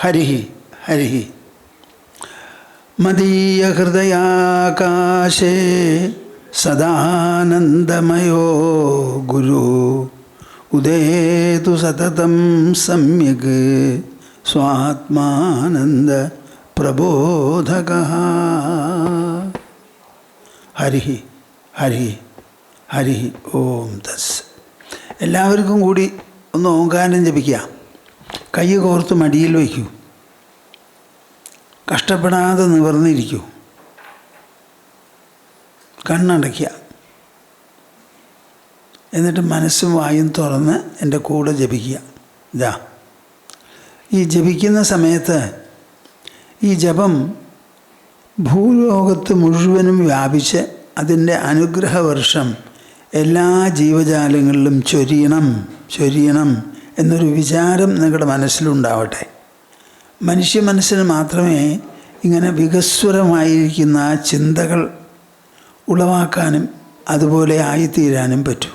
ഹരിഃ ഹരിഃ മദീയഹൃദയാകാശേ സദാനന്ദമയോ ഗുരു ഉദേതു സതതം സമ്യക് സ്വാത്മാനന്ദ പ്രബോധകഃ. ഹരിഃ ഹരിഃ ഹരിഃ ഓം തസ്. എല്ലാവർക്കും കൂടി ഒന്ന് ഓംകാരം ജപിക്കുക. കൈ കോർത്ത് മടിയിൽ വയ്ക്കൂ. കഷ്ടപ്പെടാതെ നിവർന്നിരിക്കൂ. കണ്ണടയ്ക്കുക. എന്നിട്ട് മനസ്സും വായും തുറന്ന് എൻ്റെ കൂടെ ജപിക്കുക. ഇതാ ഈ ജപിക്കുന്ന സമയത്ത് ഈ ജപം ഭൂലോകത്ത് മുഴുവനും വ്യാപിച്ച് അതിൻ്റെ അനുഗ്രഹവർഷം എല്ലാ ജീവജാലങ്ങളിലും ചൊരിയണം എന്നൊരു വിചാരം നിങ്ങളുടെ മനസ്സിലുണ്ടാവട്ടെ. മനുഷ്യ മനസ്സിന് മാത്രമേ ഇങ്ങനെ വികസ്വരമായിരിക്കുന്ന ചിന്തകൾ ഉളവാക്കാനും അതുപോലെ ആയിത്തീരാനും പറ്റൂ.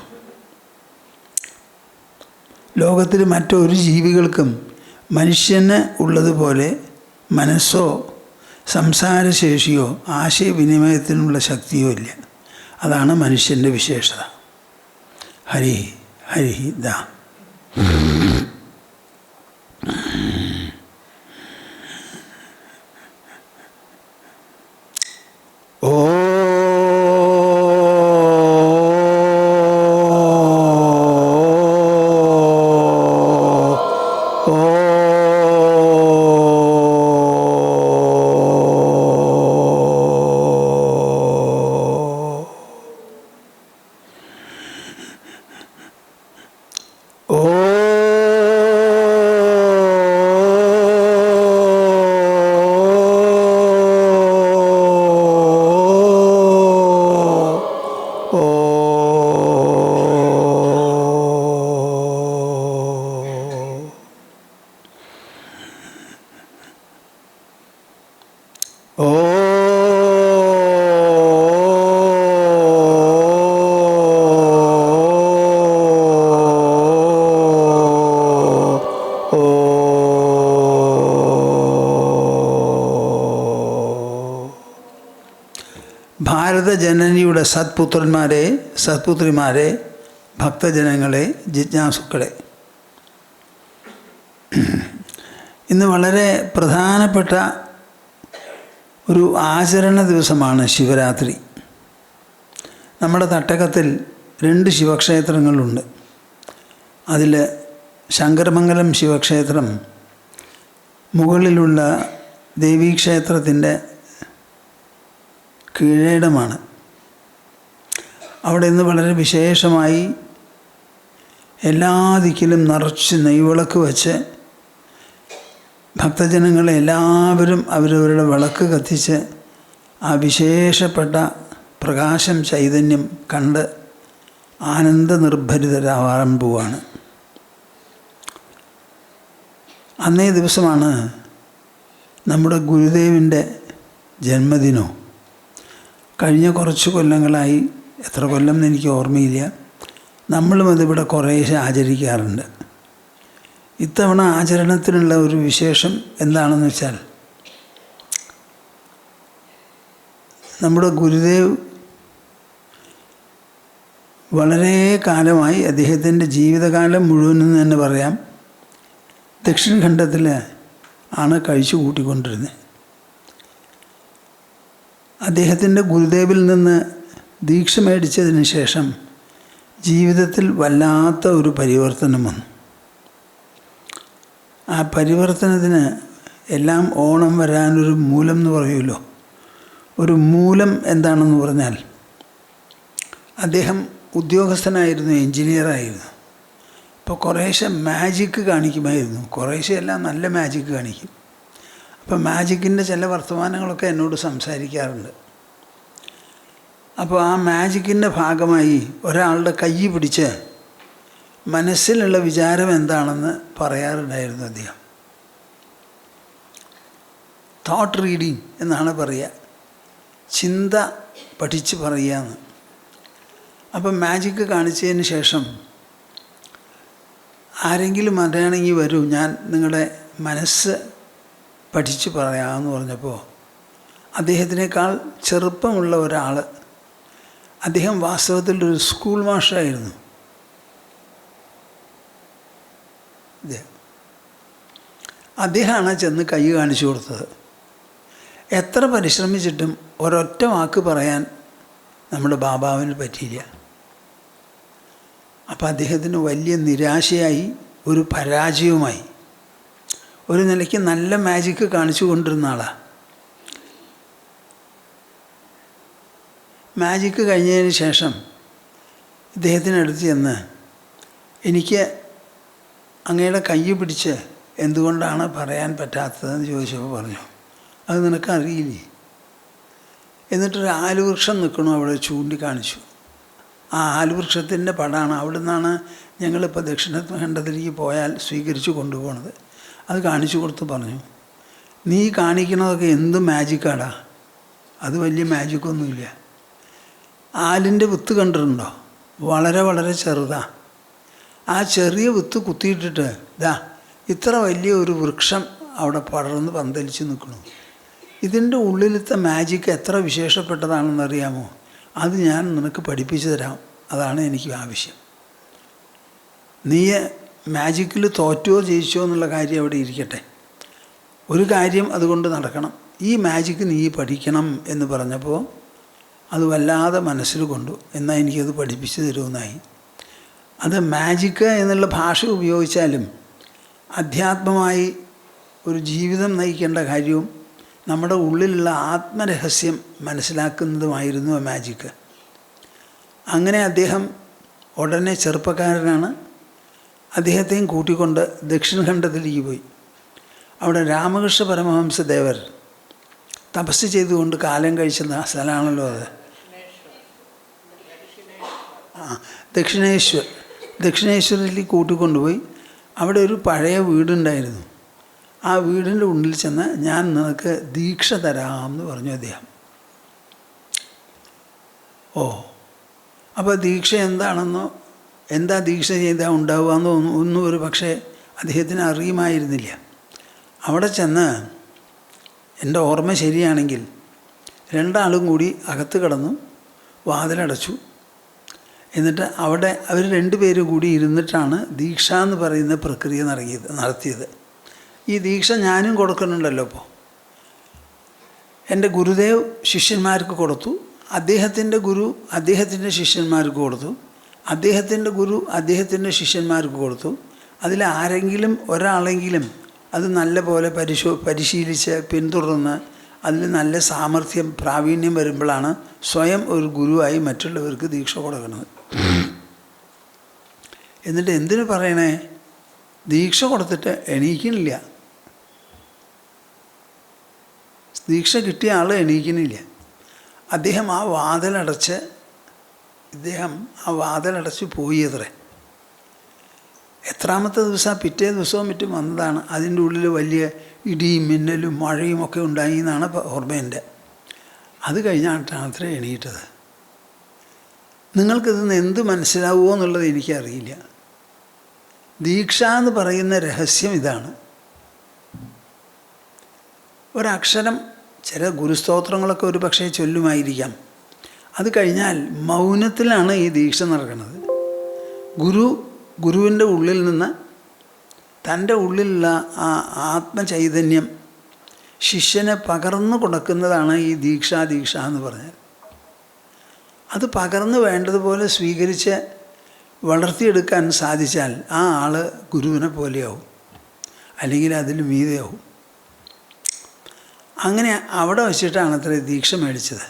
ലോകത്തിൽ മറ്റൊരു ജീവികൾക്കും മനുഷ്യന് ഉള്ളതുപോലെ മനസ്സോ സംസാരശേഷിയോ ആശയവിനിമയത്തിനുള്ള ശക്തിയോ ഇല്ല. അതാണ് മനുഷ്യൻ്റെ വിശേഷത. ഹരി ഹരി ദാ ഓ ഭാരതജനനിയുടെ സത്പുത്രിമാരെ ഭക്തജനങ്ങളെ, ജിജ്ഞാസുക്കളെ, ഇന്ന് വളരെ പ്രധാനപ്പെട്ട ഒരു ആചരണ ദിവസമാണ് ശിവരാത്രി. നമ്മുടെ തട്ടകത്തിൽ 2 ശിവക്ഷേത്രങ്ങളുണ്ട്. അതിൽ ശങ്കരമംഗലം ശിവക്ഷേത്രം മുകളിലുള്ള ദേവീക്ഷേത്രത്തിൻ്റെ കീഴേടമാണ്. അവിടെ ഇന്ന് വളരെ വിശേഷമായി എല്ലാ ദിക്കിലും നിറച്ച് നെയ്വിളക്ക് വച്ച് ഭക്തജനങ്ങളെ എല്ലാവരും അവരവരുടെ വിളക്ക് കത്തിച്ച് ആ വിശേഷപ്പെട്ട പ്രകാശം ചൈതന്യം കണ്ട് ആനന്ദനിർഭരിതരാവാൻ പോവാണ്. അന്നേ ദിവസമാണ് നമ്മുടെ ഗുരുദേവിൻ്റെ ജന്മദിനവും. കഴിഞ്ഞ കുറച്ച് കൊല്ലങ്ങളായി, എത്ര കൊല്ലം എന്ന് എനിക്ക് ഓർമ്മയില്ല, നമ്മളും അതിവിടെ കുറേശ്ശെ ആചരിക്കാറുണ്ട്. ഇത്തവണ ആചരണത്തിനുള്ള ഒരു വിശേഷം എന്താണെന്ന് വെച്ചാൽ, നമ്മുടെ ഗുരുദേവ് വളരെ കാലമായി, അദ്ദേഹത്തിൻ്റെ ജീവിതകാലം മുഴുവനെന്ന് തന്നെ പറയാം, ദക്ഷിണഖണ്ഡത്തിൽ ആണ് കഴിച്ചു കൂട്ടിക്കൊണ്ടിരുന്നത്. അദ്ദേഹത്തിൻ്റെ ഗുരുദേവിൽ നിന്ന് ദീക്ഷ മേടിച്ചതിന് ശേഷം ജീവിതത്തിൽ വല്ലാത്ത ഒരു പരിവർത്തനം വന്നു. ആ പരിവർത്തനത്തിന് എല്ലാം ഓണം വരാനൊരു മൂലം എന്ന് പറയുമല്ലോ. ഒരു മൂലം എന്താണെന്ന് പറഞ്ഞാൽ, അദ്ദേഹം ഉദ്യോഗസ്ഥനായിരുന്നു, എൻജിനീയറായിരുന്നു. അപ്പോൾ കുറേശ്ശെ മാജിക്ക് കാണിക്കുമായിരുന്നു. കുറേശ്ശെ എല്ലാം നല്ല മാജിക്ക് കാണിക്കും. അപ്പോൾ മാജിക്കിൻ്റെ ചില വർത്തമാനങ്ങളൊക്കെ എന്നോട് സംസാരിക്കാറുണ്ട്. അപ്പോൾ ആ മാജിക്കിൻ്റെ ഭാഗമായി ഒരാളുടെ കൈ പിടിച്ച് മനസ്സിലുള്ള വിചാരം എന്താണെന്ന് പറയാറുണ്ടായിരുന്നു അദ്ദേഹം. തോട്ട് റീഡിങ് എന്നാണ് പറയുക, ചിന്ത പഠിച്ച് പറയുകയെന്ന്. അപ്പം മാജിക്ക് കാണിച്ചതിന് ശേഷം ആരെങ്കിലും അറിയണമെങ്കിൽ വരൂ, ഞാൻ നിങ്ങളുടെ മനസ്സ് പഠിച്ച് പറയാമെന്ന് പറഞ്ഞപ്പോൾ അദ്ദേഹത്തിനേക്കാൾ ചെറുപ്പമുള്ള ഒരാൾ, അദ്ദേഹം വാസ്തവത്തിൽ ഒരു സ്കൂൾ മാഷായിരുന്നു. അദ്ദേഹമാണ് ചെന്ന് കൈ കാണിച്ചു കൊടുത്തത്. എത്ര പരിശ്രമിച്ചിട്ടും ഒരൊറ്റ വാക്ക് പറയാൻ നമ്മുടെ ബാബാവിന് പറ്റിയില്ല. അപ്പം അദ്ദേഹത്തിന് വലിയ നിരാശയായി, ഒരു പരാജയവുമായി. ഒരു നിലയ്ക്ക് നല്ല മാജിക്ക് കാണിച്ചു കൊണ്ടിരുന്ന ആളാണ്. മാജിക്ക് കഴിഞ്ഞതിന് ശേഷം ഇദ്ദേഹത്തിനടുത്ത് ചെന്ന്, എനിക്ക് അങ്ങയുടെ കൈ പിടിച്ച് എന്തുകൊണ്ടാണ് പറയാൻ പറ്റാത്തതെന്ന് ചോദിച്ചപ്പോൾ പറഞ്ഞു, അത് നിനക്കറിയില്ലേ. എന്നിട്ടൊരു ആലുവൃക്ഷം നിൽക്കണു, അവിടെ ചൂണ്ടിക്കാണിച്ചു. ആ ആലുവൃക്ഷത്തിൻ്റെ പടമാണ്. അവിടെ നിന്നാണ് ഞങ്ങളിപ്പോൾ ദക്ഷിണഖണ്ഡത്തിലേക്ക് പോയാൽ സ്വീകരിച്ച് കൊണ്ടുപോകണത്. അത് കാണിച്ചു കൊടുത്ത് പറഞ്ഞു, നീ കാണിക്കണതൊക്കെ എന്ത് മാജിക്കാടാ, അത് വലിയ മാജിക്കൊന്നുമില്ല. ആലിൻ്റെ വിത്ത് കണ്ടിട്ടുണ്ടോ? വളരെ വളരെ ചെറുതാണ്. ആ ചെറിയ വിത്ത് കുത്തിയിട്ടിട്ട് ഇത്ര വലിയ ഒരു വൃക്ഷം അവിടെ പടർന്ന് പന്തലിച്ച് നിൽക്കണു. ഇതിൻ്റെ ഉള്ളിലത്തെ മാജിക്ക് എത്ര വിശേഷപ്പെട്ടതാണെന്നറിയാമോ? അത് ഞാൻ നിനക്ക് പഠിപ്പിച്ചു തരാം. അതാണ് എനിക്ക് ആവശ്യം. നീ മാജിക്കിൽ തോറ്റോ ജയിച്ചോ എന്നുള്ള കാര്യം അവിടെ ഇരിക്കട്ടെ. ഒരു കാര്യം അതുകൊണ്ട് നടക്കണം, ഈ മാജിക്ക് നീ പഠിക്കണം എന്ന് പറഞ്ഞപ്പോൾ അത് വല്ലാതെ മനസ്സിൽ കൊണ്ടു. എന്നാൽ എനിക്കത് പഠിപ്പിച്ചു തരുമെന്നായി. അത് മാജിക്ക് എന്നുള്ള ഭാഷ ഉപയോഗിച്ചാലും അധ്യാത്മമായി ഒരു ജീവിതം നയിക്കേണ്ട കാര്യവും നമ്മുടെ ഉള്ളിലുള്ള ആത്മരഹസ്യം മനസ്സിലാക്കുന്നതുമായിരുന്നു മാജിക്ക്. അങ്ങനെ അദ്ദേഹം ഉടനെ ചെറുപ്പക്കാരനാണ്. അദ്ദേഹത്തെയും കൂട്ടിക്കൊണ്ട് ദക്ഷിണഖണ്ഡത്തിലേക്ക് പോയി. അവിടെ രാമകൃഷ്ണ പരമഹംസ ദേവർ തപസ് ചെയ്തുകൊണ്ട് കാലം കഴിച്ച സ്ഥലമാണല്ലോ അത്. ദക്ഷിണേശ്വരിലേക്ക് കൂട്ടിക്കൊണ്ടുപോയി. അവിടെ ഒരു പഴയ വീടുണ്ടായിരുന്നു. ആ വീടിൻ്റെ ഉള്ളിൽ ചെന്ന്, ഞാൻ നിനക്ക് ദീക്ഷ തരാമെന്ന് പറഞ്ഞു അദ്ദേഹം. അപ്പോൾ ദീക്ഷ എന്താണെന്നോ, എന്താ ദീക്ഷ ചെയ്താൽ ഉണ്ടാവുകയെന്നോ ഒന്നും ഒരു പക്ഷേ അദ്ദേഹത്തിന് അറിയുമായിരുന്നില്ല. അവിടെ ചെന്ന്, എൻ്റെ ഓർമ്മ ശരിയാണെങ്കിൽ രണ്ടാളും കൂടി അകത്ത് കിടന്നു, വാതിലടച്ചു. എന്നിട്ട് അവിടെ അവർ രണ്ടുപേരും കൂടി ഇരുന്നിട്ടാണ് ദീക്ഷ എന്ന് പറയുന്ന പ്രക്രിയ നടത്തിയത്. ഈ ദീക്ഷ ഞാനും കൊടുക്കുന്നുണ്ടല്ലോ. ഇപ്പോൾ എൻ്റെ ഗുരുദേവ് ശിഷ്യന്മാർക്ക് കൊടുത്തു, അദ്ദേഹത്തിൻ്റെ ഗുരു അദ്ദേഹത്തിൻ്റെ ശിഷ്യന്മാർക്ക് കൊടുത്തു, അദ്ദേഹത്തിൻ്റെ ഗുരു അദ്ദേഹത്തിൻ്റെ ശിഷ്യന്മാർക്ക് കൊടുത്തു. അതിൽ ആരെങ്കിലും ഒരാളെങ്കിലും അത് നല്ല പോലെ പരിശീലിച്ച് പിന്തുടർന്ന് അതിൽ നല്ല സാമർഥ്യം പ്രാവീണ്യം വരുമ്പോഴാണ് സ്വയം ഒരു ഗുരുവായി മറ്റുള്ളവർക്ക് ദീക്ഷ കൊടുക്കുന്നത്. എന്നിട്ട് എന്തിനു പറയണേ, ദീക്ഷ കൊടുത്തിട്ട് എണീക്കണില്ല. ദീക്ഷ കിട്ടിയ ആൾ എണീക്കണില്ല. അദ്ദേഹം ആ വാതിലടച്ച് പോയി. എത്രാമത്തെ ദിവസം, പിറ്റേ ദിവസവും മറ്റും വന്നതാണ്. അതിൻ്റെ ഉള്ളിൽ വലിയ ഇടിയും മിന്നലും മഴയും ഒക്കെ ഉണ്ടായി എന്നാണ് ഓർമ്മേൻ്റെ. അത് കഴിഞ്ഞാട്ടാണ് എണീറ്റത്. നിങ്ങൾക്കിതിന്ന് എന്ത് മനസ്സിലാവുമോ എന്നുള്ളത് എനിക്കറിയില്ല. ദീക്ഷ എന്ന് പറയുന്ന രഹസ്യം ഇതാണ്. ഒരക്ഷരം, ചില ഗുരുസ്തോത്രങ്ങളൊക്കെ ഒരു പക്ഷേ ചൊല്ലുമായിരിക്കാം. അത് കഴിഞ്ഞാൽ മൗനത്തിലാണ് ഈ ദീക്ഷ നടക്കുന്നത്. ഗുരുവിൻ്റെ ഉള്ളിൽ നിന്ന് തൻ്റെ ഉള്ളിലുള്ള ആ ആത്മചൈതന്യം ശിഷ്യനെ പകർന്നു കൊടുക്കുന്നതാണ് ഈ ദീക്ഷ എന്ന് പറഞ്ഞാൽ. അത് പകർന്ന് വേണ്ടതുപോലെ സ്വീകരിച്ച് വളർത്തിയെടുക്കാൻ സാധിച്ചാൽ ആ ആൾ ഗുരുവിനെ പോലെയാവും, അല്ലെങ്കിൽ അതിന് മീതെയാവും. അങ്ങനെ അവിടെ വച്ചിട്ടാണ് അത്ര ദീക്ഷ മേടിച്ചത്.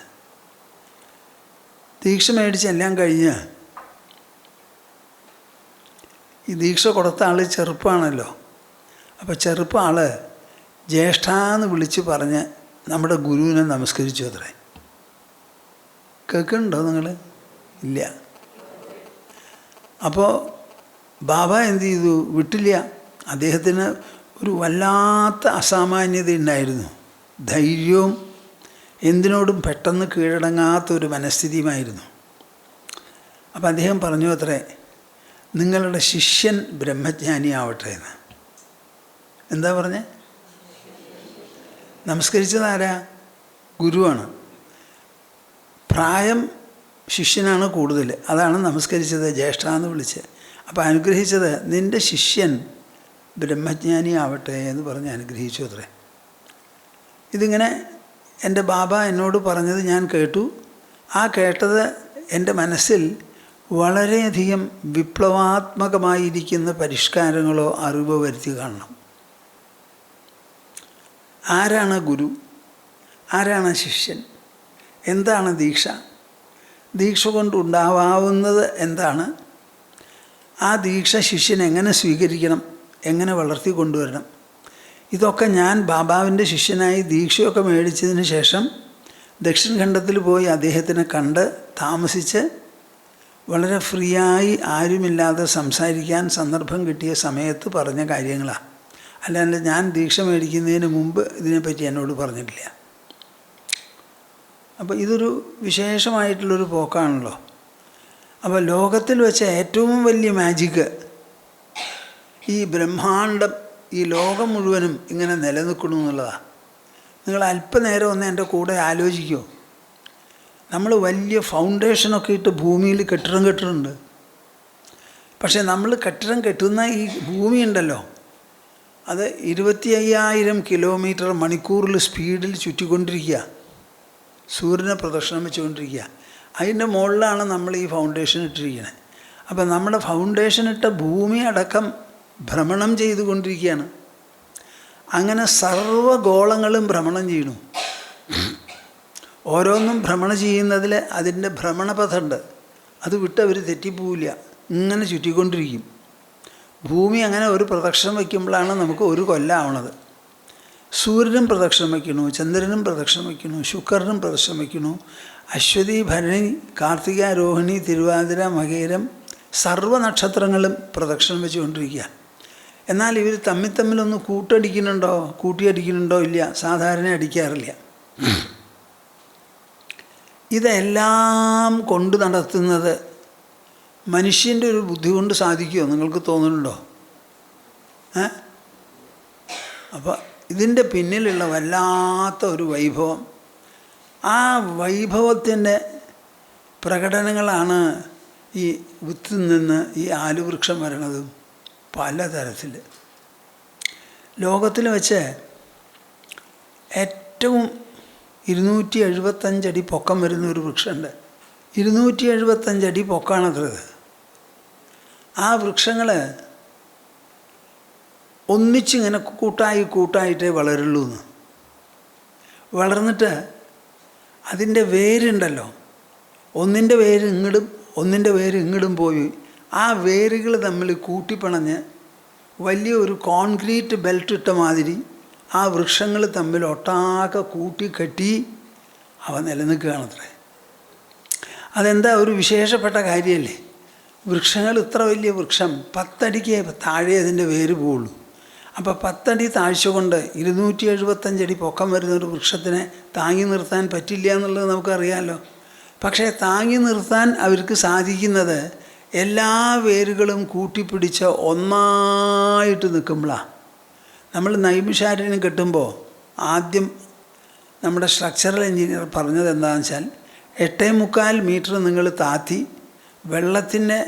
ദീക്ഷ മേടിച്ചെല്ലാം കഴിഞ്ഞ് ഈ ദീക്ഷ കൊടുത്ത ആൾ ചെറുപ്പമാണല്ലോ. അപ്പോൾ ചെറുപ്പ ആൾ ജ്യേഷ്ഠാന്ന് വിളിച്ച് പറഞ്ഞ് നമ്മുടെ ഗുരുവിനെ നമസ്കരിച്ചു. കേൾക്കുന്നുണ്ടോ നിങ്ങൾ? ഇല്ല. അപ്പോൾ ബാബ എന്ത് ചെയ്തു? വിട്ടില്ല. അദ്ദേഹത്തിന് ഒരു വല്ലാത്ത അസാമാന്യത ഉണ്ടായിരുന്നു. ധൈര്യവും എന്തിനോടും പെട്ടെന്ന് കീഴടങ്ങാത്തൊരു മനസ്ഥിതിയുമായിരുന്നു. അപ്പം അദ്ദേഹം പറഞ്ഞു, നിങ്ങളുടെ ശിഷ്യൻ ബ്രഹ്മജ്ഞാനിയാവട്ടെ എന്ന്. എന്താ പറഞ്ഞേ? നമസ്കരിച്ചത് ആരാ? ഗുരുവാണ്. പ്രായം ശിഷ്യനാണ് കൂടുതൽ, അതാണ് നമസ്കരിച്ചത്, ജ്യേഷ്ഠ എന്ന് വിളിച്ച്. അപ്പോൾ അനുഗ്രഹിച്ചത് നിൻ്റെ ശിഷ്യൻ ബ്രഹ്മജ്ഞാനിയാവട്ടെ എന്ന് പറഞ്ഞ് അനുഗ്രഹിച്ചു അത്രേ. ഇതിങ്ങനെ എൻ്റെ ബാബ എന്നോട് പറഞ്ഞത് ഞാൻ കേട്ടു. ആ കേട്ടത് എൻ്റെ മനസ്സിൽ വളരെയധികം വിപ്ലവാത്മകമായിരിക്കുന്ന പരിഷ്കാരങ്ങളോ അറിവോ വരുത്തി കാണണം. ആരാണ് ഗുരു? ആരാണ് ശിഷ്യൻ? എന്താണ് ദീക്ഷ? ദീക്ഷ കൊണ്ടുണ്ടാവാവുന്നത് എന്താണ്? ആ ദീക്ഷ ശിഷ്യൻ എങ്ങനെ സ്വീകരിക്കണം, എങ്ങനെ വളർത്തി കൊണ്ടുവരണം? ഇതൊക്കെ ഞാൻ ബാബാവിൻ്റെ ശിഷ്യനായി ദീക്ഷയൊക്കെ മേടിച്ചതിന് ശേഷം ദക്ഷിൺ ഖണ്ഡത്തിൽ പോയി അദ്ദേഹത്തിനെ കണ്ട് താമസിച്ച് വളരെ ഫ്രീയായി ആരുമില്ലാതെ സംസാരിക്കാൻ സന്ദർഭം കിട്ടിയ സമയത്ത് പറഞ്ഞ കാര്യങ്ങളാണ്. അല്ലാണ്ട് ഞാൻ ദീക്ഷ മേടിക്കുന്നതിന് മുമ്പ് ഇതിനെപ്പറ്റി എന്നോട് പറഞ്ഞിട്ടില്ല. അപ്പോൾ ഇതൊരു വിശേഷമായിട്ടുള്ളൊരു പോക്കാണല്ലോ. അപ്പോൾ ലോകത്തിൽ വെച്ച ഏറ്റവും വലിയ മാജിക്ക് ഈ ബ്രഹ്മാണ്ടം, ഈ ലോകം മുഴുവനും ഇങ്ങനെ നിലനിൽക്കണം എന്നുള്ളതാണ്. നിങ്ങൾ അല്പനേരം ഒന്ന് എൻ്റെ കൂടെ ആലോചിക്കുമോ? നമ്മൾ വലിയ ഫൗണ്ടേഷനൊക്കെ ഇട്ട് ഭൂമിയിൽ കെട്ടിടം കെട്ടിട്ടുണ്ട്. പക്ഷേ നമ്മൾ കെട്ടിടം കെട്ടുന്ന ഈ ഭൂമി ഉണ്ടല്ലോ, അത് 25,000 കിലോമീറ്റർ മണിക്കൂറിൽ സ്പീഡിൽ ചുറ്റിക്കൊണ്ടിരിക്കുക, സൂര്യനെ പ്രദക്ഷിണം വെച്ചുകൊണ്ടിരിക്കുക. അതിൻ്റെ മുകളിലാണ് നമ്മൾ ഈ ഫൗണ്ടേഷൻ ഇട്ടിരിക്കുന്നത്. അപ്പം നമ്മുടെ ഫൗണ്ടേഷൻ ഇട്ട ഭൂമി അടക്കം ഭ്രമണം ചെയ്തുകൊണ്ടിരിക്കുകയാണ്. അങ്ങനെ സർവ്വഗോളങ്ങളും ഭ്രമണം ചെയ്യണു. ഓരോന്നും ഭ്രമണം ചെയ്യുന്നതിൽ അതിൻ്റെ ഭ്രമണപഥമുണ്ട്, അത് വിട്ട് അവർ തെറ്റിപ്പോവില്ല, ഇങ്ങനെ ചുറ്റിക്കൊണ്ടിരിക്കും. ഭൂമി അങ്ങനെ ഒരു പ്രദക്ഷിണം വയ്ക്കുമ്പോഴാണ് നമുക്ക് ഒരു കൊല്ലമാവണത്. സൂര്യനും പ്രദക്ഷിണം വയ്ക്കണു, ചന്ദ്രനും പ്രദക്ഷിണം വയ്ക്കണു, ശുക്രനും പ്രദക്ഷിണം വയ്ക്കണു, അശ്വതി, ഭരണി, കാർത്തിക, രോഹിണി, തിരുവാതിര, മകേരം സർവ്വ നക്ഷത്രങ്ങളും പ്രദക്ഷിണം വെച്ചുകൊണ്ടിരിക്കുക. എന്നാൽ ഇവർ തമ്മിലൊന്ന് കൂട്ടിയടിക്കുന്നുണ്ടോ ഇല്ല, സാധാരണ അടിക്കാറില്ല. ഇതെല്ലാം കൊണ്ട് നടത്തുന്നത് മനുഷ്യൻ്റെ ഒരു ബുദ്ധി കൊണ്ട് സാധിക്കുമോ നിങ്ങൾക്ക് തോന്നുന്നുണ്ടോ? അപ്പോൾ ഇതിൻ്റെ പിന്നിലുള്ള വല്ലാത്ത ഒരു വൈഭവം, ആ വൈഭവത്തിൻ്റെ പ്രകടനങ്ങളാണ് ഈ വിത്തിൽ നിന്ന് ഈ ആലുവൃക്ഷം വരണതും പലതരത്തിൽ. ലോകത്തിൽ വെച്ച് ഏറ്റവും 275 അടി പൊക്കം വരുന്ന ഒരു വൃക്ഷമുണ്ട്. 275 അടി പൊക്കമാണത്രത്. ആ വൃക്ഷങ്ങൾ ഒന്നിച്ചിങ്ങനെ കൂട്ടായിട്ടേ വളരുള്ളൂ എന്ന്. വളർന്നിട്ട് അതിൻ്റെ വേരുണ്ടല്ലോ, ഒന്നിൻ്റെ വേര് ഇങ്ങടും ഒന്നിൻ്റെ വേര് ഇങ്ങടും പോയി ആ വേരുകൾ തമ്മിൽ കൂട്ടിപ്പിണഞ്ഞ് വലിയ ഒരു കോൺക്രീറ്റ് ബെൽറ്റ് ഇട്ട മാതിരി ആ വൃക്ഷങ്ങൾ തമ്മിൽ ഒട്ടാകെ കൂട്ടിക്കെട്ടി അവ നിലനിൽക്കുകയാണത്രേ. അതെന്താ ഒരു വിശേഷപ്പെട്ട കാര്യമല്ലേ? വൃക്ഷങ്ങൾ ഇത്ര വലിയ വൃക്ഷം 10 അടിക്ക് താഴെ അതിൻ്റെ വേര് പോവുള്ളൂ. അപ്പോൾ 10 അടി താഴ്ച കൊണ്ട് 275 അടി പൊക്കം വരുന്നൊരു വൃക്ഷത്തിനെ താങ്ങി നിർത്താൻ പറ്റില്ല എന്നുള്ളത് നമുക്കറിയാമല്ലോ. പക്ഷേ താങ്ങി നിർത്താൻ അവർക്ക് സാധിക്കുന്നത് എല്ലാ വേരുകളും കൂട്ടിപ്പിടിച്ച് ഒന്നായിട്ട് നിൽക്കുമ്പോഴാണ്. നമ്മൾ നൈമിഷാരണ്യം കെട്ടുമ്പോൾ ആദ്യം നമ്മുടെ സ്ട്രക്ചറൽ എഞ്ചിനീയർ പറഞ്ഞത് എന്താണെന്ന് വെച്ചാൽ 8.25 മീറ്റർ നിങ്ങൾ താത്തി വെള്ളത്തിൻ്റെ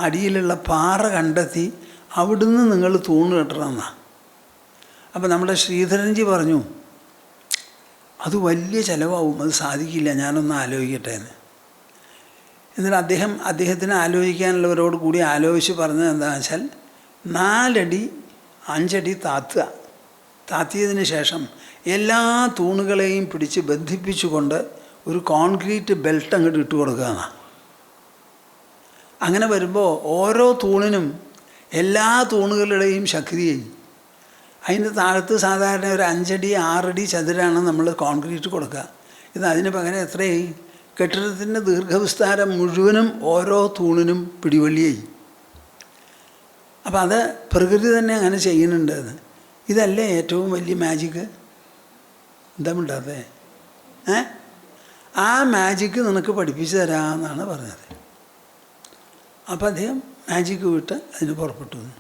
അടിയിലുള്ള പാറ കണ്ടെത്തി അവിടുന്ന് നിങ്ങൾ തൂണ് കെട്ടണമെന്നാണ്. അപ്പോൾ നമ്മുടെ ശ്രീധരൻജി പറഞ്ഞു അത് വലിയ ചിലവാകും, അത് സാധിക്കില്ല, ഞാനൊന്ന് ആലോചിക്കട്ടെ എന്ന്. എന്നിട്ട് അദ്ദേഹത്തിന് ആലോചിക്കാനുള്ളവരോട് കൂടി ആലോചിച്ച് പറഞ്ഞത് എന്താണെന്ന് വെച്ചാൽ 4 അടി 5 അടി താത്തിയതിന് ശേഷം എല്ലാ തൂണുകളെയും പിടിച്ച് ബന്ധിപ്പിച്ചുകൊണ്ട് ഒരു കോൺക്രീറ്റ് ബെൽറ്റ് അങ്ങോട്ട് ഇട്ട് കൊടുക്കുകയാണ്. അങ്ങനെ വരുമ്പോൾ ഓരോ തൂണിനും എല്ലാ തൂണുകളുടെയും ശക്തിയായി. അതിൻ്റെ താഴത്ത് സാധാരണ ഒരു 5 അടി 6 അടി ചതുരാണ് നമ്മൾ കോൺക്രീറ്റ് കൊടുക്കുക. ഇത് അതിന് പകരം എത്രയായി? കെട്ടിടത്തിൻ്റെ ദീർഘവിസ്താരം മുഴുവനും ഓരോ തൂണിനും പിടിവള്ളിയായി. അപ്പം അത് പ്രകൃതി തന്നെ അങ്ങനെ ചെയ്യുന്നുണ്ട്. ഇതല്ലേ ഏറ്റവും വലിയ മാജിക്ക്? എന്താ മിണ്ടാതെ? ആ മാജിക്ക് നിനക്ക് പഠിപ്പിച്ചു തരാമെന്നാണ് പറഞ്ഞത്. അപ്പം അദ്ദേഹം മാജിക്ക് വിട്ട് അതിന് പുറപ്പെട്ടു വന്നു.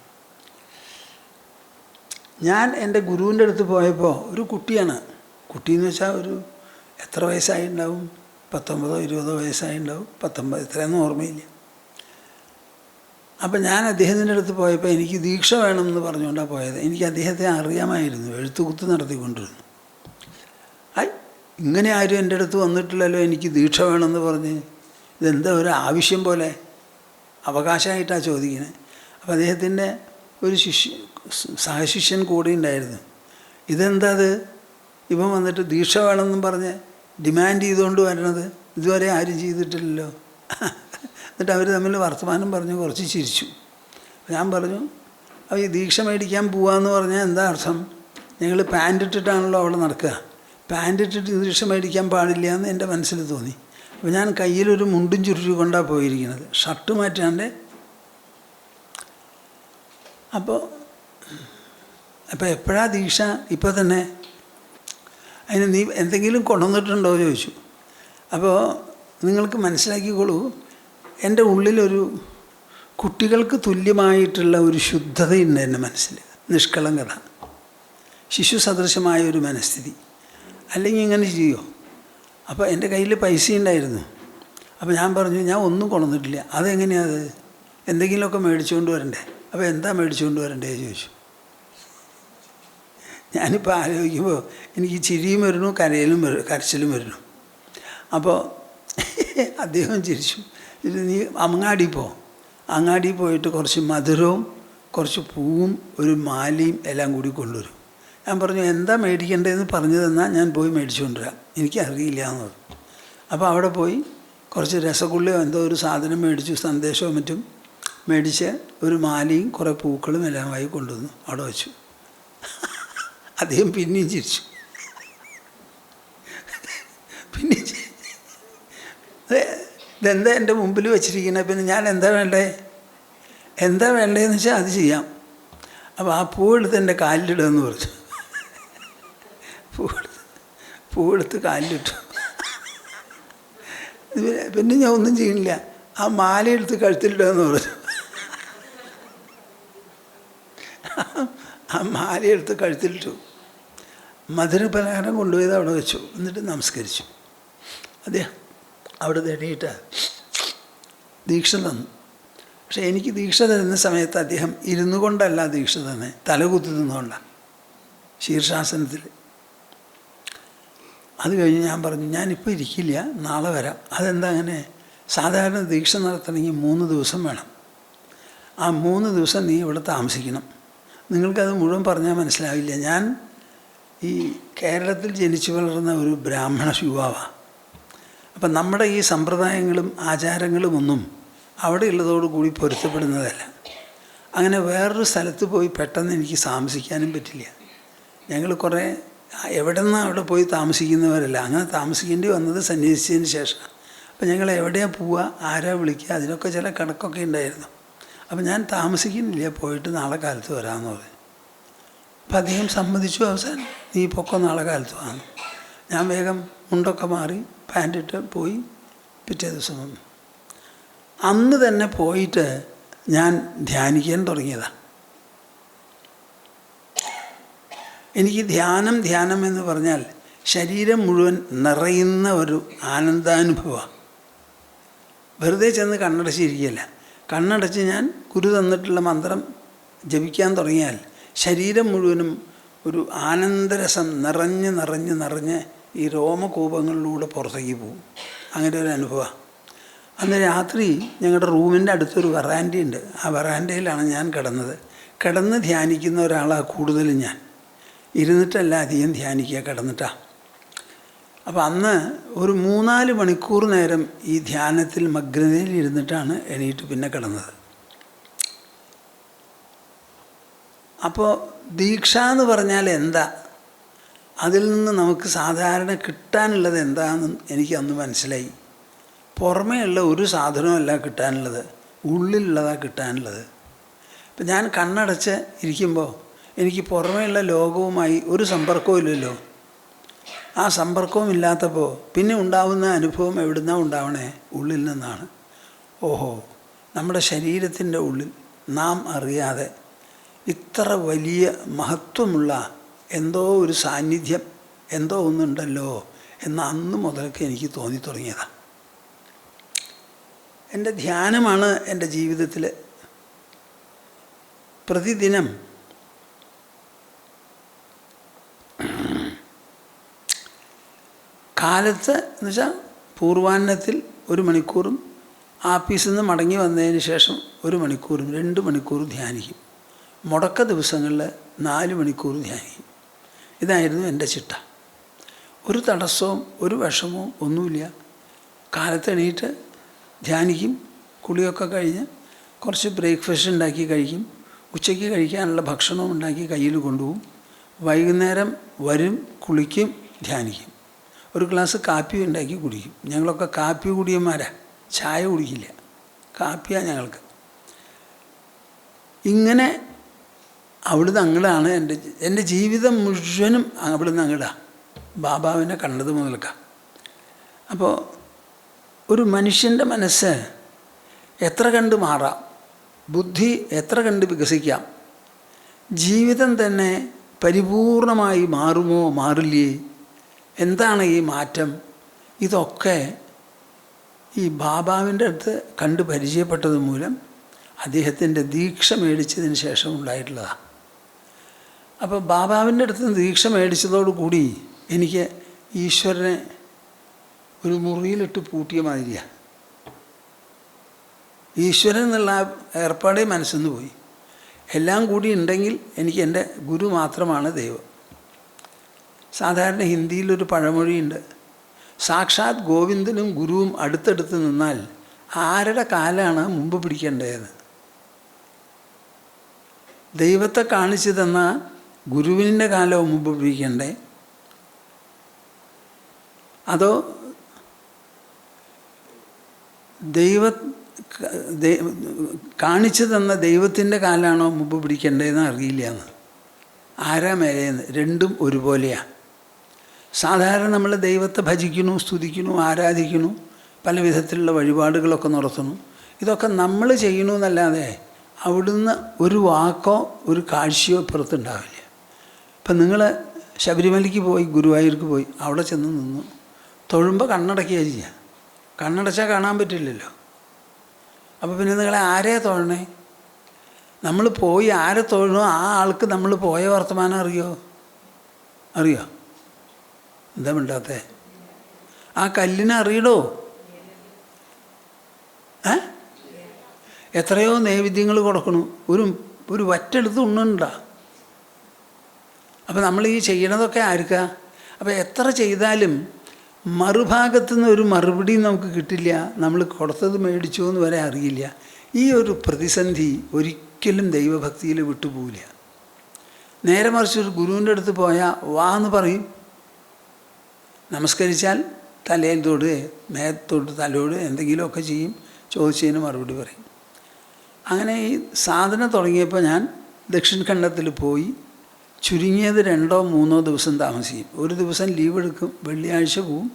ഞാൻ എൻ്റെ ഗുരുവിൻ്റെ അടുത്ത് പോയപ്പോൾ ഒരു കുട്ടിയാണ്. കുട്ടിയെന്ന് വെച്ചാൽ ഒരു എത്ര വയസ്സായിട്ടുണ്ടാവും? 19-20 വയസ്സായിട്ടുണ്ടാവും. 19 ഇത്രയൊന്നും ഓർമ്മയില്ല. അപ്പം ഞാൻ അദ്ദേഹത്തിൻ്റെ അടുത്ത് പോയപ്പോൾ എനിക്ക് ദീക്ഷ വേണമെന്ന് പറഞ്ഞുകൊണ്ടാണ് പോയത്. എനിക്ക് അദ്ദേഹത്തെ അറിയാമായിരുന്നു, എഴുത്തുകുത്ത് നടത്തിക്കൊണ്ടിരുന്നു. ഇങ്ങനെ ആരും എൻ്റെ അടുത്ത് വന്നിട്ടില്ലല്ലോ എനിക്ക് ദീക്ഷ വേണമെന്ന് പറഞ്ഞ്. ഇതെന്താ ഒരു ആവശ്യം പോലെ അവകാശമായിട്ടാണ് ചോദിക്കുന്നത്. അപ്പോൾ അദ്ദേഹത്തിൻ്റെ ഒരു സഹശിഷ്യൻ കൂടെ ഉണ്ടായിരുന്നു. ഇതെന്താ അത് ഇവൻ വന്നിട്ട് ദീക്ഷ വേണമെന്നും പറഞ്ഞ് ഡിമാൻഡ് ചെയ്തുകൊണ്ട് വരണത്? ഇതുവരെ ആരും ചെയ്തിട്ടില്ലല്ലോ. എന്നിട്ട് അവർ തമ്മിൽ വർത്തമാനം പറഞ്ഞു കുറച്ച് ചിരിച്ചു. ഞാൻ പറഞ്ഞു, അപ്പോൾ ഈ ദീക്ഷ മേടിക്കാൻ പോവാന്ന് പറഞ്ഞാൽ എന്താ അർത്ഥം? ഞങ്ങൾ പാൻറ് ഇട്ടിട്ടാണല്ലോ അവിടെ നടക്കുക. പാൻറ് ഇട്ടിട്ട് ദീക്ഷ മേടിക്കാൻ പാടില്ല എന്ന് എൻ്റെ മനസ്സിൽ തോന്നി. അപ്പോൾ ഞാൻ കയ്യിലൊരു മുണ്ടും ചുരുട്ടി കൊണ്ടാണ് പോയിരിക്കുന്നത്, ഷർട്ട് മാറ്റാണ്ട്. അപ്പോൾ എപ്പോഴാണ് ദീക്ഷ? ഇപ്പോൾ തന്നെ. അതിന് നീ എന്തെങ്കിലും കൊണ്ടുവന്നിട്ടുണ്ടോ ചോദിച്ചു. അപ്പോൾ നിങ്ങൾക്ക് മനസ്സിലാക്കിക്കോളൂ, എൻ്റെ ഉള്ളിലൊരു കുട്ടികൾക്ക് തുല്യമായിട്ടുള്ള ഒരു ശുദ്ധതയുണ്ട് എൻ്റെ മനസ്സിൽ, നിഷ്കളങ്കത, ശിശു സദൃശമായ ഒരു മനസ്ഥിതി. അല്ലെങ്കിൽ ഇങ്ങനെ ചെയ്യോ? അപ്പോൾ എൻ്റെ കയ്യിൽ പൈസ ഉണ്ടായിരുന്നു. അപ്പോൾ ഞാൻ പറഞ്ഞു, ഞാൻ ഒന്നും കൊണ്ടുവന്നിട്ടില്ല. അതെങ്ങനെയാണ്? അത് എന്തെങ്കിലുമൊക്കെ മേടിച്ചുകൊണ്ട് വരണ്ടേ? അപ്പോൾ എന്താ മേടിച്ചുകൊണ്ട് വരണ്ടേ ചോദിച്ചു. ഞാനിപ്പോൾ ആലോചിക്കുമ്പോൾ എനിക്ക് ചിരിയും വരുന്നു, കരച്ചിലും വരുന്നു. അപ്പോൾ അദ്ദേഹം ചിരിച്ചു. നീ അങ്ങാടി പോയിട്ട് കുറച്ച് മധുരവും കുറച്ച് പൂവും ഒരു മാലയും എല്ലാം കൂടി കൊണ്ടുവരും. ഞാൻ പറഞ്ഞു, എന്താ മേടിക്കേണ്ടതെന്ന് പറഞ്ഞു തന്നാൽ ഞാൻ പോയി മേടിച്ചു കൊണ്ടുവരാം, എനിക്കറിയില്ല എന്ന് പറഞ്ഞു. അപ്പോൾ അവിടെ പോയി കുറച്ച് രസഗുള്ളയോ എന്തോ ഒരു സാധനം മേടിച്ചു, സന്ദേശവും മറ്റും മേടിച്ച് ഒരു മാലയും കുറേ പൂക്കളും എല്ലാമായി കൊണ്ടുവന്നു അവിടെ വെച്ചു. അദ്ദേഹം പിന്നെയും ചിരിച്ചു. ഇതെന്താ എൻ്റെ മുമ്പിൽ വെച്ചിരിക്കുന്നത്? പിന്നെ ഞാൻ എന്താ വേണ്ടതെന്ന് വെച്ചാൽ അത് ചെയ്യാം. അപ്പോൾ ആ പൂവെടുത്ത് എൻ്റെ കാലിലിടുമെന്ന് പറഞ്ഞു. പൂവെടുത്ത് കാലിലിട്ടു. പിന്നെ ഞാൻ ഒന്നും ചെയ്യണില്ല, ആ മാലയെടുത്ത് കഴുത്തിലിടുമെന്ന് പറഞ്ഞു. ആ മാലയെടുത്ത് കഴുത്തിലിട്ടു. മധുരപലഹാരം കൊണ്ടുപോയത് അവിടെ വെച്ചു. എന്നിട്ട് നമസ്കരിച്ചു. അദ്ദേഹം അവിടെ തേടിയിട്ട് ദീക്ഷ തന്നു. പക്ഷേ എനിക്ക് ദീക്ഷ തരുന്ന സമയത്ത് അദ്ദേഹം ഇരുന്നു കൊണ്ടല്ല ദീക്ഷ തന്നെ, തലകുത്തി നിന്നുകൊണ്ടാണ്, ശീർഷാസനത്തിൽ. അത് കഴിഞ്ഞ് ഞാൻ പറഞ്ഞു, ഞാനിപ്പോൾ ഇരിക്കില്ല, നാളെ വരാം. അതെന്താ അങ്ങനെ? സാധാരണ ദീക്ഷ നടത്തണമെങ്കിൽ 3 ദിവസം വേണം. ആ 3 ദിവസം നീ ഇവിടെ താമസിക്കണം. നിങ്ങൾക്കത് മുഴുവൻ പറഞ്ഞാൽ മനസ്സിലാവില്ല. ഞാൻ ഈ കേരളത്തിൽ ജനിച്ചു വളർന്ന ഒരു ബ്രാഹ്മണ യുവാവാണ്. അപ്പം നമ്മുടെ ഈ സമ്പ്രദായങ്ങളും ആചാരങ്ങളും ഒന്നും അവിടെ ഉള്ളതോടുകൂടി പൊരുത്തപ്പെടുന്നതല്ല. അങ്ങനെ വേറൊരു സ്ഥലത്ത് പോയി പെട്ടെന്ന് എനിക്ക് താമസിക്കാനും പറ്റില്ല. ഞങ്ങൾ കുറേ എവിടെ നിന്നാണ് അവിടെ പോയി താമസിക്കുന്നവരല്ല. അങ്ങനെ താമസിക്കേണ്ടി വന്നത് സന്യസിച്ചതിന് ശേഷം. അപ്പം ഞങ്ങൾ എവിടെയാണ് പോവുക, ആരാ വിളിക്കുക, അതിനൊക്കെ ചില കണക്കൊക്കെ ഉണ്ടായിരുന്നു. അപ്പം ഞാൻ താമസിക്കുന്നില്ല, പോയിട്ട് നാളെ കാലത്ത് വരാമെന്ന് പറഞ്ഞു. അപ്പം അദ്ദേഹം സമ്മതിച്ചു. അവസാനം നീ പൊക്കം നാളെ കാലത്ത് വന്നു. ഞാൻ വേഗം മുണ്ടൊക്കെ മാറി പാൻറ്റിട്ട് പോയി. പിറ്റേ ദിവസം വന്നു. അന്ന് തന്നെ പോയിട്ട് ഞാൻ ധ്യാനിക്കാൻ തുടങ്ങിയതാണ്. എനിക്ക് ധ്യാനം എന്ന് പറഞ്ഞാൽ ശരീരം മുഴുവൻ നിറയുന്ന ഒരു ആനന്ദാനുഭവമാണ്. വെറുതെ ചെന്ന് കണ്ണടച്ചിരിക്കുകയല്ല. കണ്ണടച്ച് ഞാൻ ഗുരു തന്നിട്ടുള്ള മന്ത്രം ജപിക്കാൻ തുടങ്ങിയാൽ ശരീരം മുഴുവനും ഒരു ആനന്ദരസം നിറഞ്ഞ് ഈ രോമകൂപങ്ങളിലൂടെ പുറത്തേക്ക് പോകും. അങ്ങനെ ഒരു അനുഭവമാണ്. അന്ന് രാത്രി ഞങ്ങളുടെ റൂമിൻ്റെ അടുത്തൊരു വറാൻഡയുണ്ട്. ആ വറാൻഡയിലാണ് ഞാൻ കിടന്ന് ധ്യാനിക്കുന്ന ഒരാളാണ് കൂടുതലും. ഞാൻ ഇരുന്നിട്ടല്ല അധികം ധ്യാനിക്കുക, കിടന്നിട്ടാണ്. അപ്പോൾ അന്ന് ഒരു 3-4 മണിക്കൂർ നേരം ഈ ധ്യാനത്തിൽ മഗ്നതയിൽ ഇരുന്നിട്ടാണ് എണീറ്റ് പിന്നെ കിടന്നത്. അപ്പോൾ ദീക്ഷ എന്ന് പറഞ്ഞാൽ എന്താ, അതിൽ നിന്ന് നമുക്ക് സാധാരണ കിട്ടാനുള്ളത് എന്താണെന്ന് എനിക്ക് അന്ന് മനസ്സിലായി. പുറമേ ഉള്ള ഒരു സാധനമല്ല കിട്ടാനുള്ളത്, ഉള്ളിലുള്ളതാണ് കിട്ടാനുള്ളത്. ഇപ്പം ഞാൻ കണ്ണടച്ച് ഇരിക്കുമ്പോൾ എനിക്ക് പുറമേയുള്ള ലോകവുമായി ഒരു സമ്പർക്കവും ഇല്ലല്ലോ. ആ സമ്പർക്കവും ഇല്ലാത്തപ്പോൾ പിന്നെ ഉണ്ടാവുന്ന അനുഭവം എവിടുന്നാണ് ഉണ്ടാവണേ? ഉള്ളിൽ നിന്നാണ്. ഓഹോ, നമ്മുടെ ശരീരത്തിൻ്റെ ഉള്ളിൽ നാം അറിയാതെ ഇത്ര വലിയ മഹത്വമുള്ള എന്തോ ഒരു സാന്നിധ്യം, എന്തോ ഒന്നുണ്ടല്ലോ എന്ന് അന്ന് മുതൽക്ക് എനിക്ക് തോന്നി തുടങ്ങിയതാണ്. എൻ്റെ ധ്യാനമാണ് എൻ്റെ ജീവിതത്തിൽ പ്രതിദിനം കാലത്ത് എന്ന് വെച്ചാൽ പൂർവാഹ്നത്തിൽ 1 മണിക്കൂറും ആഫീസിൽ നിന്ന് മടങ്ങി വന്നതിന് ശേഷം 1 മണിക്കൂറും 2 മണിക്കൂറും ധ്യാനിക്കും. മുടക്ക ദിവസങ്ങളിൽ 4 മണിക്കൂർ ധ്യാനിക്കും. ഇതായിരുന്നു എൻ്റെ ചിട്ട. ഒരു തടസ്സവും ഒരു വിഷമവും ഒന്നുമില്ല. കാലത്ത് എണീറ്റ് ധ്യാനിക്കും, കുളിയൊക്കെ കഴിഞ്ഞ് കുറച്ച് ബ്രേക്ക്ഫാസ്റ്റ് ഉണ്ടാക്കി കഴിക്കും, ഉച്ചയ്ക്ക് കഴിക്കാനുള്ള ഭക്ഷണവും ഉണ്ടാക്കി കയ്യിൽ കൊണ്ടുപോകും, വൈകുന്നേരം വരും, കുളിക്കും, ധ്യാനിക്കും, ഒരു ഗ്ലാസ് കാപ്പി ഉണ്ടാക്കി കുടിക്കും. ഞങ്ങളൊക്കെ കാപ്പി കുടിയന്മാരാണ്, ചായ കുടിക്കില്ല, കാപ്പിയാണ് ഞങ്ങൾക്ക്. ഇങ്ങനെ അവിടുന്ന് അങ്ങടാണ് എൻ്റെ ജീവിതം മുഴുവനും അവിടുന്ന് അങ്ങടാണ്, ബാബാവിനെ കണ്ടത് മുതൽക്കാണ്. അപ്പോൾ ഒരു മനുഷ്യൻ്റെ മനസ്സ് എത്ര കണ്ട് മാറാം, ബുദ്ധി എത്ര കണ്ട് വികസിക്കാം, ജീവിതം തന്നെ പരിപൂർണമായി മാറുമോ മാറില്ലേ, എന്താണ് ഈ മാറ്റം, ഇതൊക്കെ ഈ ബാബാവിൻ്റെ അടുത്ത് കണ്ട് പരിചയപ്പെട്ടത് മൂലം അദ്ദേഹത്തിൻ്റെ ദീക്ഷ മേടിച്ചതിന് ശേഷം ഉണ്ടായിട്ടുള്ളതാണ്. അപ്പോൾ ബാബാവിൻ്റെ അടുത്ത് ദീക്ഷ മേടിച്ചതോടുകൂടി എനിക്ക് ഈശ്വരനെ ഒരു മുറിയിലിട്ട് പൂട്ടിയ മാതിരിയാണ്. ഈശ്വരൻ എന്നുള്ള ഏർപ്പാടേ മനസ്സിൽ നിന്ന് പോയി. എല്ലാം കൂടി ഉണ്ടെങ്കിൽ എനിക്ക് എൻ്റെ ഗുരു മാത്രമാണ് ദൈവം. സാധാരണ ഹിന്ദിയിലൊരു പഴമൊഴിയുണ്ട്, സാക്ഷാത് ഗോവിന്ദനും ഗുരുവും അടുത്തടുത്ത് നിന്നാൽ ആരുടെ കാലാണ് മുമ്പ് പിടിക്കേണ്ടതെന്ന്. ദൈവത്തെ കാണിച്ചു തന്ന ഗുരുവിൻ്റെ കാലവും മുമ്പ് പിടിക്കണ്ടേ, അതോ കാണിച്ചു തന്ന ദൈവത്തിൻ്റെ കാലാണോ മുമ്പ് പിടിക്കേണ്ടതെന്ന് അറിയില്ല എന്ന്. ആരാ മേലെയെന്ന്, രണ്ടും ഒരുപോലെയാണ്. സാധാരണ നമ്മൾ ദൈവത്തെ ഭജിക്കുന്നു, സ്തുതിക്കുന്നു, ആരാധിക്കുന്നു, പല വിധത്തിലുള്ള വഴിപാടുകളൊക്കെ നടത്തുന്നു. ഇതൊക്കെ നമ്മൾ ചെയ്യണു എന്നല്ലാതെ അവിടുന്ന് ഒരു വാക്കോ ഒരു കാഴ്ചയോ പുറത്തുണ്ടാവില്ല. ഇപ്പം നിങ്ങൾ ശബരിമലയ്ക്ക് പോയി, ഗുരുവായൂർക്ക് പോയി, അവിടെ ചെന്ന് നിന്നു തൊഴുമ്പോൾ കണ്ണടക്കുകയാണ് ചെയ്യുക. കണ്ണടച്ചാൽ കാണാൻ പറ്റില്ലല്ലോ. അപ്പോൾ പിന്നെ നിങ്ങളെ ആരെയാ തൊഴണേ? നമ്മൾ പോയി ആരെ തൊഴണോ ആ ആൾക്ക് നമ്മൾ പോയ വർത്തമാനം അറിയോ? എന്താ മിണ്ടാത്തേ? ആ കല്ലിനെ അറിയടോ? എത്രയോ നൈവേദ്യങ്ങൾ കൊടുക്കണു, ഒരു വറ്റെടുത്ത് ഉണ്ണുണ്ടാ. അപ്പോൾ നമ്മൾ ഈ ചെയ്യണതൊക്കെ ആർക്കാ? അപ്പോൾ എത്ര ചെയ്താലും മറുഭാഗത്തുനിന്ന് ഒരു മറുപടി നമുക്ക് കിട്ടില്ല. നമ്മൾ കൊടുത്തത് മേടിച്ചു എന്ന് വരെ അറിയില്ല. ഈ ഒരു പ്രതിസന്ധി ഒരിക്കലും ദൈവഭക്തിയിൽ വിട്ടുപോകില്ല. നേരെ മറിച്ച് ഒരു ഗുരുവിൻ്റെ അടുത്ത് പോയാൽ വാ എന്ന് പറയും, നമസ്കരിച്ചാൽ തലയിൽ തൊടുക, മേത്തോട്ട് തലോട് എന്തെങ്കിലുമൊക്കെ ചെയ്യും, ചോദിച്ചതിന് മറുപടി പറയും. അങ്ങനെ ഈ സാധന തുടങ്ങിയപ്പോൾ ഞാൻ ദക്ഷിണ ഖണ്ഡത്തിൽ പോയി ചുരുങ്ങിയത് 2-3 ദിവസം താമസിക്കും. ഒരു ദിവസം ലീവ് എടുക്കും, വെള്ളിയാഴ്ച പോവും.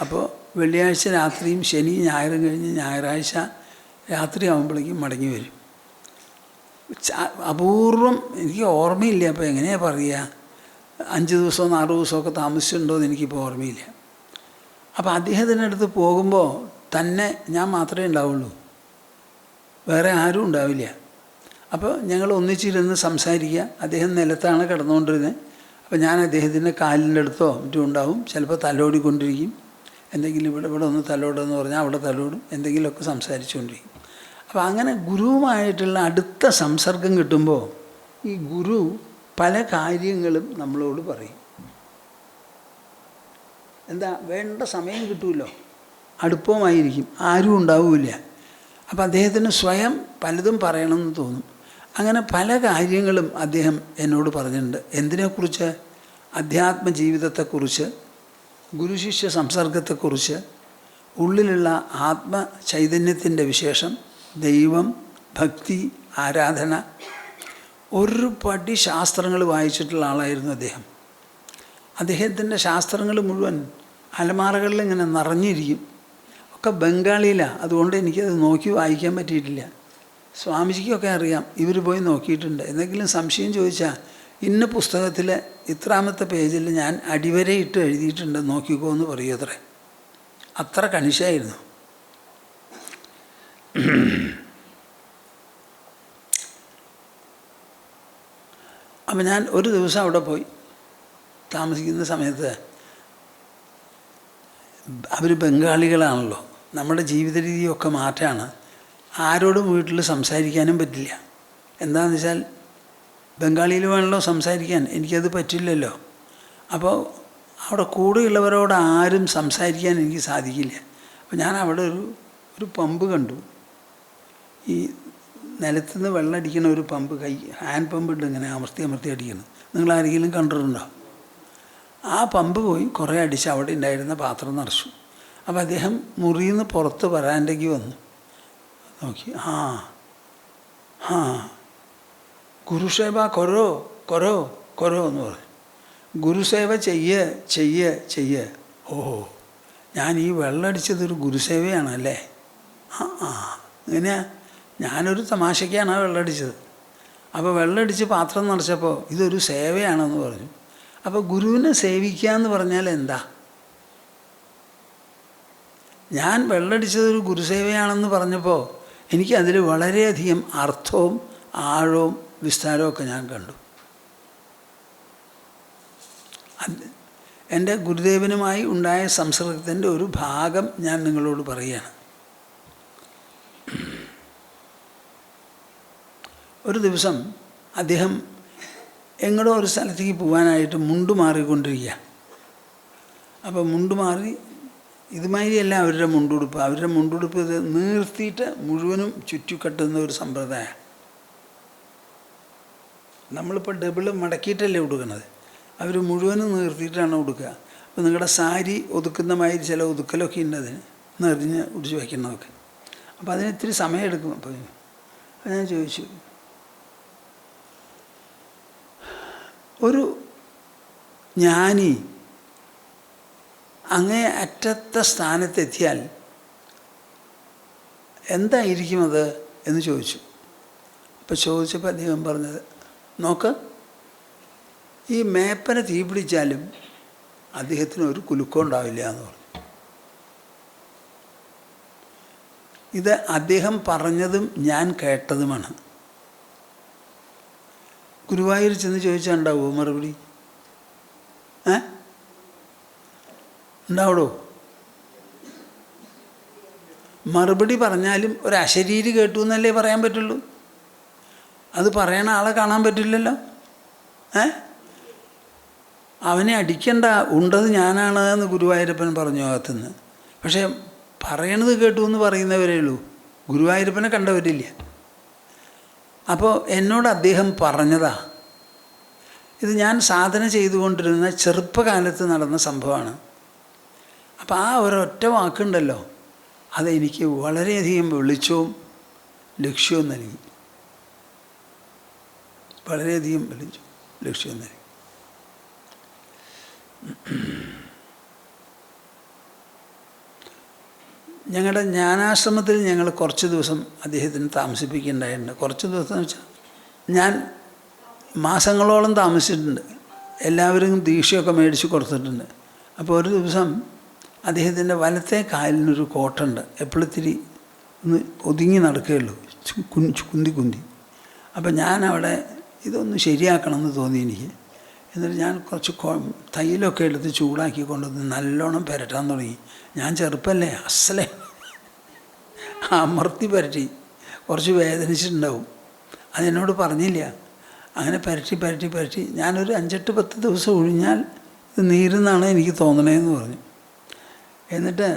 അപ്പോൾ വെള്ളിയാഴ്ച രാത്രിയും ശനി ഞായറും കഴിഞ്ഞ് ഞായറാഴ്ച രാത്രി ആകുമ്പോഴേക്കും മടങ്ങി വരും. അപൂർവം, എനിക്ക് ഓർമ്മയില്ല. അപ്പോൾ എങ്ങനെയാണ് പറയുക, 5 ദിവസമോ 6 ദിവസമൊക്കെ താമസിച്ചിട്ടുണ്ടോ എന്ന് എനിക്കിപ്പോൾ ഓർമ്മയില്ല. അപ്പോൾ അദ്ദേഹത്തിൻ്റെ അടുത്ത് പോകുമ്പോൾ തന്നെ ഞാൻ മാത്രമേ ഉണ്ടാവുള്ളൂ, വേറെ ആരും ഉണ്ടാവില്ല. അപ്പോൾ ഞങ്ങൾ ഒന്നിച്ചിരുന്ന് സംസാരിക്കുക. അദ്ദേഹം നിലത്താണ് കിടന്നുകൊണ്ടിരുന്നത്. അപ്പോൾ ഞാൻ അദ്ദേഹത്തിൻ്റെ കാലിൻ്റെ അടുത്തോ മറ്റും ഉണ്ടാവും. ചിലപ്പോൾ തലോടിക്കൊണ്ടിരിക്കും, എന്തെങ്കിലും ഇവിടെ ഒന്ന് തലോടെന്ന് പറഞ്ഞാൽ അവിടെ തലോടും, എന്തെങ്കിലുമൊക്കെ സംസാരിച്ചുകൊണ്ടിരിക്കും. അപ്പോൾ അങ്ങനെ ഗുരുവുമായിട്ടുള്ള അടുത്ത സംസർഗം കിട്ടുമ്പോൾ ഈ ഗുരു പല കാര്യങ്ങളും നമ്മളോട് പറയും. എന്താ വേണ്ട സമയം കിട്ടുമല്ലോ, അടുപ്പമായിരിക്കും, ആരും ഉണ്ടാവില്ല. അപ്പോൾ അദ്ദേഹത്തിന് സ്വയം പലതും പറയണമെന്ന് തോന്നും. അങ്ങനെ പല കാര്യങ്ങളും അദ്ദേഹം എന്നോട് പറഞ്ഞിട്ടുണ്ട്. എന്തിനെക്കുറിച്ച്? അധ്യാത്മ ജീവിതത്തെക്കുറിച്ച്, ഗുരുശിഷ്യ സംസർഗത്തെക്കുറിച്ച്, ഉള്ളിലുള്ള ആത്മചൈതന്യത്തിൻ്റെ വിശേഷം, ദൈവം, ഭക്തി, ആരാധന. ഒരു പടി ശാസ്ത്രങ്ങൾ വായിച്ചിട്ടുള്ള ആളായിരുന്നു അദ്ദേഹം. അദ്ദേഹത്തിൻ്റെ ശാസ്ത്രങ്ങൾ മുഴുവൻ അലമാറകളിൽ ഇങ്ങനെ നിറഞ്ഞിരിക്കും. ഒക്കെ ബംഗാളിയിലാണ്, അതുകൊണ്ട് എനിക്കത് നോക്കി വായിക്കാൻ പറ്റിയിട്ടില്ല. സ്വാമിജിക്കൊക്കെ അറിയാം, ഇവർ പോയി നോക്കിയിട്ടുണ്ട്. എന്തെങ്കിലും സംശയം ചോദിച്ചാൽ ഇന്ന പുസ്തകത്തിൽ ഇത്രാമത്തെ പേജിൽ ഞാൻ അടിവരയിട്ട് എഴുതിയിട്ടുണ്ട്, നോക്കിക്കോ എന്ന് പറയൂത്രേ. അത്ര കണിശായിരുന്നു. അപ്പം ഞാൻ ഒരു ദിവസം അവിടെ പോയി താമസിക്കുന്ന സമയത്ത്, അവർ ബംഗാളികളാണല്ലോ, നമ്മുടെ ജീവിത രീതിയൊക്കെ മാറ്റാണ്. ആരോടും വീട്ടിൽ സംസാരിക്കാനും പറ്റില്ല. എന്താണെന്ന് വെച്ചാൽ ബംഗാളിയിൽ വേണമല്ലോ സംസാരിക്കാൻ, എനിക്കത് പറ്റില്ലല്ലോ. അപ്പോൾ അവിടെ കൂടെയുള്ളവരോട് ആരും സംസാരിക്കാൻ എനിക്ക് സാധിക്കില്ല. അപ്പോൾ ഞാൻ അവിടെ ഒരു പമ്പ് കണ്ടു. ഈ നിലത്തുനിന്ന് വെള്ളം അടിക്കണ ഒരു പമ്പ്, ഹാൻഡ് പമ്പ് ഉണ്ട്, ഇങ്ങനെ അമർത്തി അടിക്കണം. നിങ്ങളാരെങ്കിലും കണ്ടിട്ടുണ്ടോ? ആ പമ്പ് പോയി കുറേ അടിച്ച് അവിടെ ഉണ്ടായിരുന്ന പാത്രം നിറച്ചു. അപ്പോൾ അദ്ദേഹം മുറിയിൽ നിന്ന് പുറത്ത് വരാൻ്റെക്ക് വന്നു. നോക്കി, ഗുരുസേവ കൊരോ എന്ന് പറഞ്ഞു. ഗുരുസേവ ചെയ്യ്. ഓഹോ, ഞാൻ ഈ വെള്ളമടിച്ചതൊരു ഗുരുസേവയാണല്ലേ? ഇങ്ങനെയാ, ഞാനൊരു തമാശയ്ക്കാണ് വെള്ളമടിച്ചത്. അപ്പോൾ വെള്ളമടിച്ച് പാത്രം നിറച്ചപ്പോൾ ഇതൊരു സേവയാണെന്ന് പറഞ്ഞു. അപ്പോൾ ഗുരുവിനെ സേവിക്കുക എന്ന് പറഞ്ഞാൽ എന്താ? ഞാൻ വെള്ളമടിച്ചതൊരു ഗുരുസേവയാണെന്ന് പറഞ്ഞപ്പോൾ എനിക്കതിൽ വളരെയധികം അർത്ഥവും ആഴവും വിസ്താരമൊക്കെ ഞാൻ കണ്ടു. എൻ്റെ ഗുരുദേവനുമായി ഉണ്ടായ സംസർഗത്തിൻ്റെ ഒരു ഭാഗം ഞാൻ നിങ്ങളോട് പറയുകയാണ്. ഒരു ദിവസം അദ്ദേഹം എങ്ങടോ ഒരു സ്ഥലത്തേക്ക് പോകാനായിട്ട് മുണ്ട് മാറിക്കൊണ്ടിരിക്കുക. അപ്പോൾ മുണ്ട് മാറി, ഇതുമാതിരിയല്ല അവരുടെ മുണ്ടുടുപ്പ് ഇത് നീർത്തിയിട്ട് മുഴുവനും ചുറ്റിക്കെട്ടുന്ന ഒരു സമ്പ്രദായം. നമ്മളിപ്പോൾ ഡബിൾ മടക്കിയിട്ടല്ലേ ഉടുക്കണത്, അവർ മുഴുവനും നീർത്തിയിട്ടാണ് ഉടുക്കുക. അപ്പോൾ നിങ്ങളുടെ സാരി ഒതുക്കുന്ന മാതിരി ചില ഒതുക്കലൊക്കെ ഉണ്ട്, അതിന് നിറഞ്ഞ് ഉടിച്ച് വയ്ക്കുന്നതൊക്കെ. അപ്പോൾ അതിന് ഇത്തിരി സമയമെടുക്കും. അപ്പോൾ ഞാൻ ചോദിച്ചു, ഒരു ജ്ഞാനി അങ്ങേ അറ്റത്തെ സ്ഥാനത്തെത്തിയാൽ എന്തായിരിക്കും അത് എന്ന് ചോദിച്ചു. അപ്പോൾ ചോദിച്ചപ്പോൾ അദ്ദേഹം പറഞ്ഞത്, നോക്ക്, ഈ മേപ്പനെ തീ പിടിച്ചാലും അദ്ദേഹത്തിന് ഒരു കുലുക്കം ഉണ്ടാവില്ല എന്ന് പറഞ്ഞു. ഇത് അദ്ദേഹം പറഞ്ഞതും ഞാൻ കേട്ടതുമാണ്. ഗുരുവായൂർ ചെന്ന് ചോദിച്ചാൽ ഉണ്ടാവുമോ മറുപടി? ഉണ്ടാവടോ? മറുപടി പറഞ്ഞാലും ഒരു അശരീരി കേട്ടു എന്നല്ലേ പറയാൻ പറ്റുള്ളൂ. അത് പറയണ ആളെ കാണാൻ പറ്റില്ലല്ലോ. അവനെ അടിക്കണ്ട, ഉണ്ടത് ഞാനാണ് എന്ന് ഗുരുവായൂരപ്പൻ പറഞ്ഞു അകത്തുനിന്ന്. പക്ഷേ പറയണത് കേട്ടു എന്ന് പറയുന്നവരേ ഉള്ളൂ, ഗുരുവായൂരപ്പനെ കണ്ടവരില്ല. അപ്പോൾ എന്നോട് അദ്ദേഹം പറഞ്ഞതാ. ഇത് ഞാൻ സാധന ചെയ്തുകൊണ്ടിരുന്ന ചെറുപ്പകാലത്ത് നടന്ന സംഭവമാണ്. അപ്പോൾ ആ ഒരൊറ്റ വാക്കുണ്ടല്ലോ, അതെനിക്ക് വളരെയധികം വെളിച്ചവും ലക്ഷ്യവും നൽകി. വളരെയധികം ലക്ഷ്യം നൽകി. ഞങ്ങളുടെ ജ്ഞാനാശ്രമത്തിൽ ഞങ്ങൾ കുറച്ച് ദിവസം അദ്ദേഹത്തിന് താമസിപ്പിക്കുകയുണ്ടായിട്ടുണ്ട്. കുറച്ച് ദിവസം എന്ന് വെച്ചാൽ ഞാൻ മാസങ്ങളോളം താമസിച്ചിട്ടുണ്ട്. എല്ലാവരും ദീക്ഷയൊക്കെ മേടിച്ച് കൊടുത്തിട്ടുണ്ട്. അപ്പോൾ ഒരു ദിവസം അദ്ദേഹത്തിൻ്റെ വലത്തെ കാലിനൊരു കോട്ടുണ്ട്, എപ്പോഴത്തിരി ഒന്ന് ഒതുങ്ങി നടക്കുകയുള്ളൂ, കുന്തി. അപ്പം ഞാനവിടെ ഇതൊന്ന് ശരിയാക്കണമെന്ന് തോന്നി എനിക്ക്. എന്നിട്ട് ഞാൻ കുറച്ച് തൈലൊക്കെ എടുത്ത് ചൂടാക്കി കൊണ്ടുവന്ന് നല്ലോണം പുരട്ടാൻ തുടങ്ങി. ഞാൻ ചെറുപ്പമല്ലേ, അസലേ അമർത്തി പുരട്ടി. കുറച്ച് വേദനിച്ചിട്ടുണ്ടാവും, അതെന്നോട് പറഞ്ഞില്ല. അങ്ങനെ പുരട്ടി ഞാനൊരു 5-10 ദിവസം ഒഴിഞ്ഞാൽ ഇത് നീരുന്നാണ് എനിക്ക് തോന്നണേന്ന് പറഞ്ഞു. എന്നിട്ട്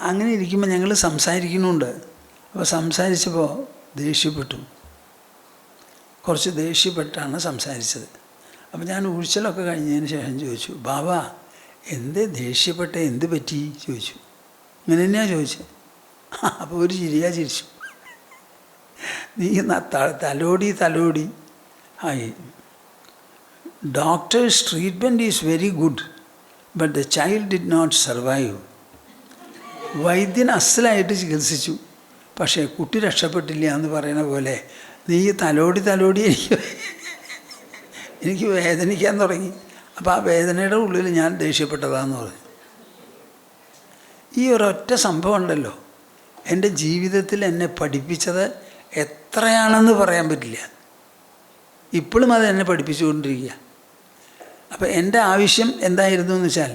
അങ്ങനെ ഇരിക്കുമ്പോൾ ഞങ്ങൾ സംസാരിക്കുന്നുണ്ട്. അപ്പോൾ സംസാരിച്ചപ്പോൾ ദേഷ്യപ്പെട്ടു, കുറച്ച് ദേഷ്യപ്പെട്ടാണ് സംസാരിച്ചത്. അപ്പോൾ ഞാൻ ഉഴിച്ചലൊക്കെ കഴിഞ്ഞതിന് ശേഷം ചോദിച്ചു, ബാബാ എന്തേ ദേഷ്യപ്പെട്ട, എന്ത് പറ്റി ചോദിച്ചു. ഇങ്ങനെ തന്നെയാണ് ചോദിച്ചത്. അപ്പോൾ ഒരു ചിരിച്ചു. നീ തലോടി ആയി. Doctor's treatment is very good, but the child did not survive. വൈദ്യൻ അസലായിട്ട് ചികിത്സിച്ചു, പക്ഷേ കുട്ടി രക്ഷപ്പെട്ടില്ല എന്ന് പറയുന്ന പോലെ നീ തലോടി എനിക്ക് വേദനിക്കാൻ തുടങ്ങി. അപ്പോൾ ആ വേദനയുടെ ഉള്ളിൽ ഞാൻ ദേഷ്യപ്പെട്ടതാന്ന് പറഞ്ഞു. ഈ ഒരൊറ്റ സംഭവം ഉണ്ടല്ലോ എൻ്റെ ജീവിതത്തിൽ എന്നെ പഠിപ്പിച്ചത് എത്രയാണെന്ന് പറയാൻ പറ്റില്ല. ഇപ്പോഴും അത് എന്നെ പഠിപ്പിച്ചുകൊണ്ടിരിക്കുക. അപ്പോൾ എൻ്റെ ആവശ്യം എന്തായിരുന്നു എന്ന് വെച്ചാൽ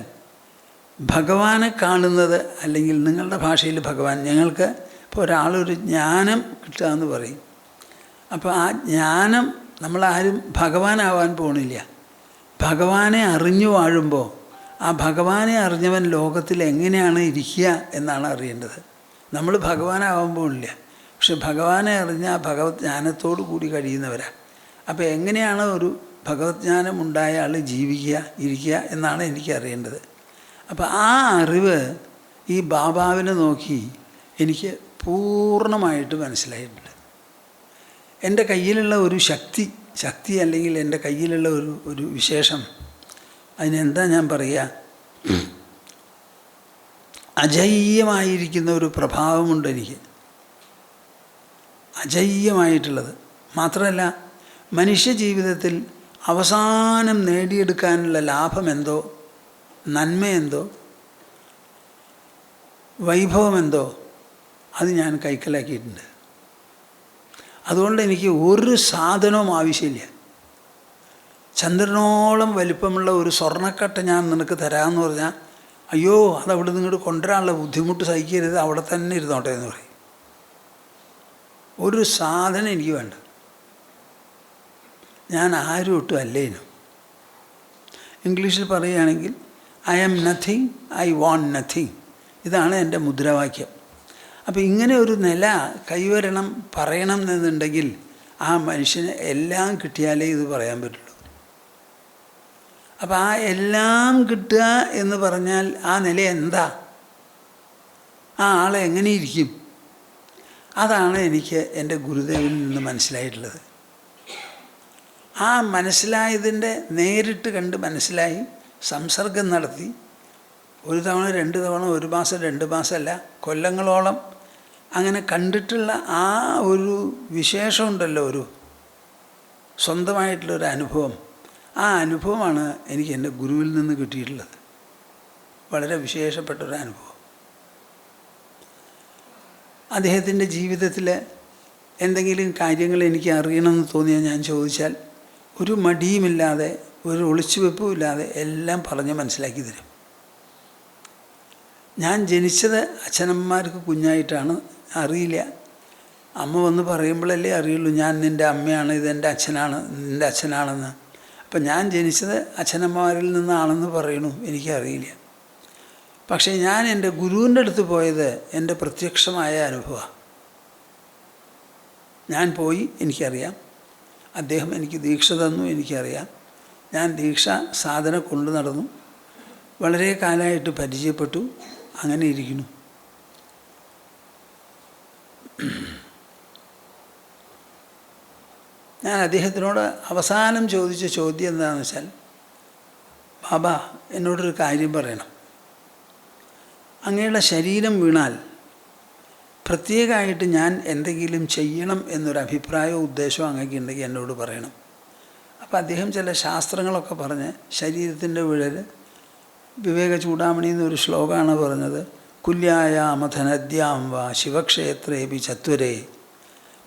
ഭഗവാനെ കാണുന്നത്, അല്ലെങ്കിൽ നിങ്ങളുടെ ഭാഷയിൽ ഭഗവാൻ, ഞങ്ങൾക്ക് ഇപ്പോൾ ഒരാളൊരു ജ്ഞാനം കിട്ടുക എന്ന് പറയും. അപ്പോൾ ആ ജ്ഞാനം നമ്മളാരും ഭഗവാനാവാൻ പോണില്ല. ഭഗവാനെ അറിഞ്ഞു വാഴുമ്പോൾ ആ ഭഗവാനെ അറിഞ്ഞവൻ ലോകത്തിൽ എങ്ങനെയാണ് ഇരിക്കുക എന്നാണ് അറിയേണ്ടത്. നമ്മൾ ഭഗവാനാവാൻ പോണില്ല, പക്ഷെ ഭഗവാനെ അറിഞ്ഞ ആ ഭഗവത് ജ്ഞാനത്തോടു കൂടി കഴിയുന്നവരാണ്. അപ്പോൾ എങ്ങനെയാണ് ഒരു ഭഗവത് ജ്ഞാനം ഉണ്ടായ ആൾ ജീവിക്കുക, ഇരിക്കുക എന്നാണ് എനിക്കറിയേണ്ടത്. അപ്പോൾ ആ അറിവ് ഈ ബാബാവിനെ നോക്കി എനിക്ക് പൂർണ്ണമായിട്ട് മനസ്സിലായിട്ടുണ്ട്. എൻ്റെ കയ്യിലുള്ള ഒരു ശക്തി അല്ലെങ്കിൽ എൻ്റെ കയ്യിലുള്ള ഒരു വിശേഷം, അതിനെന്താ ഞാൻ പറയുക, അജയ്യമായിരിക്കുന്ന ഒരു പ്രഭാവമുണ്ട് എനിക്ക്, അജയ്യമായിട്ടുള്ളത്. മാത്രമല്ല മനുഷ്യ ജീവിതത്തിൽ അവസാനം നേടിയെടുക്കാനുള്ള ലാഭമെന്തോ, നന്മയെന്തോ, വൈഭവമെന്തോ അത് ഞാൻ കൈക്കലാക്കിയിട്ടുണ്ട്. അതുകൊണ്ട് എനിക്ക് ഒരു സാധനവും ആവശ്യമില്ല. ചന്ദ്രനോളം വലിപ്പമുള്ള ഒരു സ്വർണ്ണക്കട്ട ഞാൻ നിനക്ക് തരാമെന്ന് പറഞ്ഞാൽ, അയ്യോ അതവിടെ നിങ്ങോട്ട് കൊണ്ടുവരാനുള്ള ബുദ്ധിമുട്ട് സഹിക്കരുത്, അവിടെ തന്നെ ഇരുന്നോട്ടെ എന്ന് പറയും. ഒരു സാധനം എനിക്ക് വേണ്ട. ഞാൻ ആരും ഒട്ടും അല്ലേനും. ഇംഗ്ലീഷിൽ പറയുകയാണെങ്കിൽ I am nothing, I want nothing. ഇതാണ് എൻ്റെ മുദ്രാവാക്യം. അപ്പോൾ ഇങ്ങനെ ഒരു നില കൈവരണം പറയണം എന്നുണ്ടെങ്കിൽ ആ മനുഷ്യന് എല്ലാം കിട്ടിയാലേ ഇത് പറയാൻ പറ്റുള്ളൂ. അപ്പോൾ ആ എല്ലാം കിട്ടുക എന്ന് പറഞ്ഞാൽ ആ നില എന്താ, ആ ആളെ എങ്ങനെ ഇരിക്കും, അതാണ് എനിക്ക് എൻ്റെ ഗുരുദേവനിൽ നിന്ന് മനസ്സിലായിട്ടുള്ളത്. ആ മനസ്സിലായതിൻ്റെ നേരിട്ട് കണ്ട് മനസ്സിലായി സംസർഗം നടത്തി ഒരു തവണ 2 തവണ, 1 മാസം 2 മാസമല്ല, കൊല്ലങ്ങളോളം അങ്ങനെ കണ്ടിട്ടുള്ള ആ ഒരു വിശേഷമുണ്ടല്ലോ, ഒരു സ്വന്തമായിട്ടുള്ളൊരു അനുഭവം. ആ അനുഭവമാണ് എനിക്ക് എൻ്റെ ഗുരുവിൽ നിന്ന് കിട്ടിയിട്ടുള്ളത്. വളരെ വിശേഷപ്പെട്ടൊരു അനുഭവം. അദ്ദേഹത്തിൻ്റെ ജീവിതത്തിൽ എന്തെങ്കിലും കാര്യങ്ങൾ എനിക്ക് അറിയണമെന്ന് തോന്നിയാൽ ഞാൻ ചോദിച്ചാൽ ഒരു മടിയുമില്ലാതെ, ഒരു ഒളിച്ചുവെപ്പും ഇല്ലാതെ എല്ലാം പറഞ്ഞ് മനസ്സിലാക്കി തരും. ഞാൻ ജനിച്ചത് അച്ഛനമ്മമാർക്ക് കുഞ്ഞായിട്ടാണ്, അറിയില്ല. അമ്മ വന്ന് പറയുമ്പോഴല്ലേ അറിയുള്ളൂ ഞാൻ നിൻ്റെ അമ്മയാണ്, ഇതെൻ്റെ അച്ഛനാണ്, നിൻ്റെ അച്ഛനാണെന്ന്. അപ്പം ഞാൻ ജനിച്ചത് അച്ഛനമ്മമാരിൽ നിന്നാണെന്ന് പറയണു, എനിക്കറിയില്ല. പക്ഷേ ഞാൻ എൻ്റെ ഗുരുവിൻ്റെ അടുത്ത് പോയത് എൻ്റെ പ്രത്യക്ഷമായ അനുഭവമാണ്. ഞാൻ പോയി, എനിക്കറിയാം. അദ്ദേഹം എനിക്ക് ദീക്ഷ തന്നു, എനിക്കറിയാം. ഞാൻ ദീക്ഷ സാധന കൊണ്ടു നടന്നു, വളരെ കാലമായിട്ട് പരിചയപ്പെട്ടു, അങ്ങനെ ഇരിക്കുന്നു. ഞാൻ അദ്ദേഹത്തിനോട് അവസാനം ചോദിച്ച ചോദ്യം എന്താണെന്ന് വെച്ചാൽ, ബാബ എന്നോടൊരു കാര്യം പറയണം. അങ്ങയുടെ ശരീരം വീണാൽ പ്രത്യേകമായിട്ട് ഞാൻ എന്തെങ്കിലും ചെയ്യണം എന്നൊരു അഭിപ്രായമോ ഉദ്ദേശമോ അങ്ങേക്കുണ്ടെങ്കിൽ എന്നോട് പറയണം. അപ്പോൾ അദ്ദേഹം ചില ശാസ്ത്രങ്ങളൊക്കെ പറഞ്ഞ് ശരീരത്തിൻ്റെ വീഴൽ, വിവേക ചൂടാമണി എന്നൊരു ശ്ലോകമാണ് പറഞ്ഞത്, കുല്യായാമധനദ്യാം വാ ശിവക്ഷേത്രേപി ചത്വരേ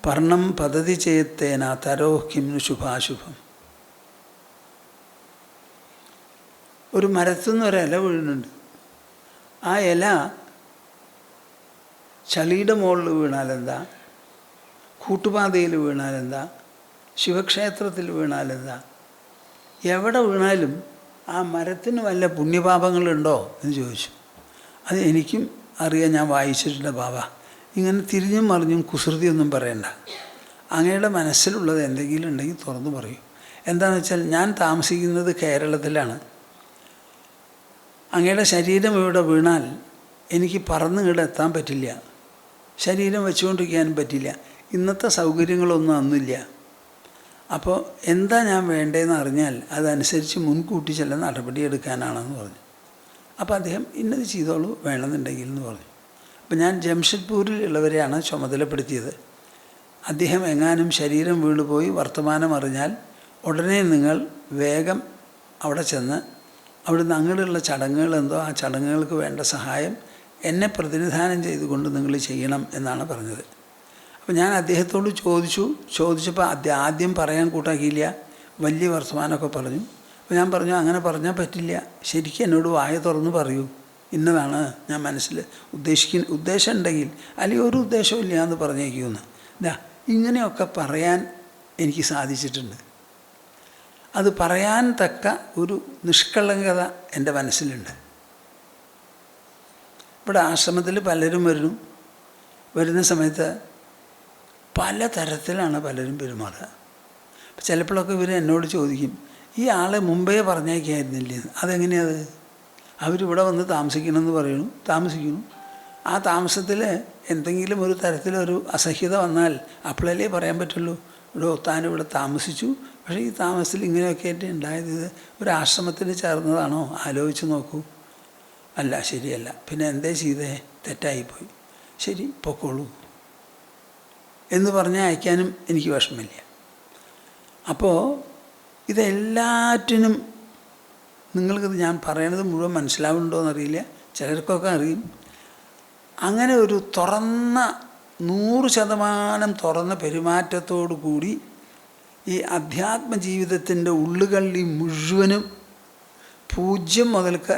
പർണം പതതി ചേത്തേന തരോഹ് കിംനു ശുഭാശുഭം. ഒരു മരത്തുനിന്ന് ഒരു ഇല വീഴുന്നുണ്ട്. ആ ഇല ചളിയുടെ മുകളിൽ വീണാലെന്താ, കൂട്ടുപാതയിൽ വീണാലെന്താ, ശിവക്ഷേത്രത്തിൽ വീണാലെന്താ, എവിടെ വീണാലും ആ മരത്തിന് വല്ല പുണ്യപാപങ്ങളുണ്ടോ എന്ന് ചോദിച്ചു. അത് എനിക്കും അറിയാം, ഞാൻ വായിച്ചിട്ടുണ്ട് ബാബ. ഇങ്ങനെ തിരിഞ്ഞും മറിഞ്ഞും കുസൃതിയൊന്നും പറയണ്ട, അങ്ങയുടെ മനസ്സിലുള്ളത് എന്തെങ്കിലും ഉണ്ടെങ്കിൽ തുറന്നു പറയൂ. എന്താണെന്ന് വെച്ചാൽ ഞാൻ താമസിക്കുന്നത് കേരളത്തിലാണ്. അങ്ങയുടെ ശരീരം ഇവിടെ വീണാൽ എനിക്ക് പറന്ന് ഇവിടെ എത്താൻ പറ്റില്ല, ശരീരം വെച്ചുകൊണ്ടിരിക്കാനും പറ്റില്ല, ഇന്നത്തെ സൗകര്യങ്ങളൊന്നും അന്നില്ല. അപ്പോൾ എന്താ ഞാൻ വേണ്ടതെന്ന് അറിഞ്ഞാൽ അതനുസരിച്ച് മുൻകൂട്ടി ചില നടപടിയെടുക്കാനാണെന്ന് പറഞ്ഞു. അപ്പോൾ അദ്ദേഹം ഇന്നത് ചെയ്തോളൂ വേണമെന്നുണ്ടെങ്കിൽ എന്ന് പറഞ്ഞു. അപ്പം ഞാൻ ജംഷഡ്പൂരിലുള്ളവരെയാണ് ചുമതലപ്പെടുത്തിയത്. അദ്ദേഹം എങ്ങാനും ശരീരം വീണുപോയി വർത്തമാനം അറിഞ്ഞാൽ ഉടനെ നിങ്ങൾ വേഗം അവിടെ ചെന്ന് അവിടുന്ന് അങ്ങനെയുള്ള ചടങ്ങുകളെന്തോ ആ ചടങ്ങുകൾക്ക് വേണ്ട സഹായം എന്നെ പ്രതിനിധാനം ചെയ്തുകൊണ്ട് നിങ്ങൾ ചെയ്യണം എന്നാണ് പറഞ്ഞത്. അപ്പോൾ ഞാൻ അദ്ദേഹത്തോട് ചോദിച്ചപ്പോൾ ആദ്യം പറയാൻ കൂട്ടാക്കിയില്ല, വലിയ വർത്തമാനമൊക്കെ പറഞ്ഞു. അപ്പോൾ ഞാൻ പറഞ്ഞു, അങ്ങനെ പറഞ്ഞാൽ പറ്റില്ല, ശരിക്കും എന്നോട് വായ തുറന്ന് പറയൂ, ഇന്നതാണ് ഞാൻ മനസ്സിൽ ഉദ്ദേശം ഉണ്ടെങ്കിൽ, അല്ലെങ്കിൽ ഒരു ഉദ്ദേശവും ഇല്ല എന്ന് പറഞ്ഞേക്കുമെന്ന്. ഇങ്ങനെയൊക്കെ പറയാൻ എനിക്ക് സാധിച്ചിട്ടുണ്ട്. അത് പറയാൻ തക്ക ഒരു നിഷ്കളങ്കത എൻ്റെ മനസ്സിലുണ്ട്. ഇവിടെ ആശ്രമത്തിൽ പലരും വരുന്ന സമയത്ത് പല തരത്തിലാണ് പലരും പെരുമാറുക. ചിലപ്പോഴൊക്കെ ഇവർ എന്നോട് ചോദിക്കും, ഈ ആളെ മുമ്പേ പറഞ്ഞേക്കായിരുന്നില്ലേ, അതെങ്ങനെയത്? അവരിവിടെ വന്ന് താമസിക്കണമെന്ന് പറയുന്നു, താമസിക്കുന്നു. ആ താമസത്തിൽ എന്തെങ്കിലും ഒരു തരത്തിലൊരു അസഹ്യത വന്നാൽ അപ്പോഴല്ലേ പറയാൻ പറ്റുള്ളൂ, താനിവിടെ താമസിച്ചു, പക്ഷേ ഈ താമസത്തിൽ ഇങ്ങനെയൊക്കെ ആയിട്ട് ഉണ്ടായത് ഇത് ഒരു ആശ്രമത്തിന് ചേർന്നതാണോ, ആലോചിച്ച് നോക്കൂ. അല്ല, ശരിയല്ല, പിന്നെ എന്തേ ചെയ്തേ, തെറ്റായിപ്പോയി, ശരി പൊക്കോളൂ എന്ന് പറഞ്ഞാൽ അയക്കാനും എനിക്ക് വിഷമമില്ല. അപ്പോൾ ഇതെല്ലാറ്റിനും നിങ്ങൾക്കിത് ഞാൻ പറയണത് മുഴുവൻ മനസ്സിലാവുന്നുണ്ടോ എന്നറിയില്ല, ചിലർക്കൊക്കെ അറിയും. അങ്ങനെ ഒരു 100% തുറന്ന പെരുമാറ്റത്തോടു കൂടി ഈ അധ്യാത്മജീവിതത്തിൻ്റെ ഉള്ളുകള്ളി മുഴുവനും 0 മുതൽക്ക്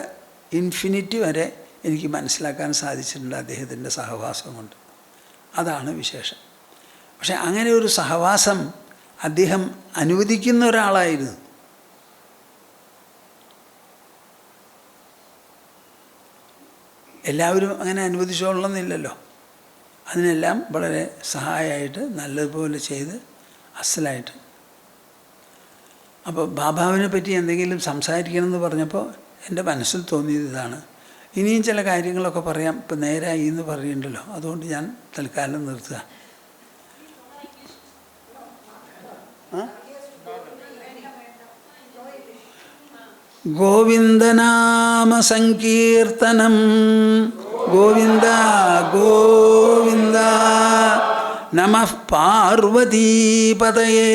ഇൻഫിനിറ്റി വരെ എനിക്ക് മനസ്സിലാക്കാൻ സാധിച്ചിട്ടുണ്ട് അദ്ദേഹത്തിൻ്റെ സഹവാസം കൊണ്ട്. അതാണ് വിശേഷം. പക്ഷെ അങ്ങനെ ഒരു സഹവാസം അദ്ദേഹം അനുവദിക്കുന്ന ഒരാളായിരുന്നു. എല്ലാവരും അങ്ങനെ അനുവദിച്ചോളണമെന്നില്ലല്ലോ. അതിനെല്ലാം വളരെ സഹായമായിട്ട് നല്ലതുപോലെ ചെയ്ത് അസലായിട്ട്. അപ്പോൾ ബാബാവിനെ പറ്റി എന്തെങ്കിലും സംസാരിക്കണമെന്ന് പറഞ്ഞപ്പോൾ എൻ്റെ മനസ്സിൽ തോന്നിയത് ഇതാണ്. ഇനിയും ചില കാര്യങ്ങളൊക്കെ പറയാം, ഇപ്പം നേരായി എന്ന് പറയുന്നുണ്ടല്ലോ, അതുകൊണ്ട് ഞാൻ തൽക്കാലം നിർത്തുക. ഗോവിന്ദനാമ സങ്കീർത്തനം ഗോവിന്ദ ഗോവിന്ദ. നമഃ പാർവതീപതയേ.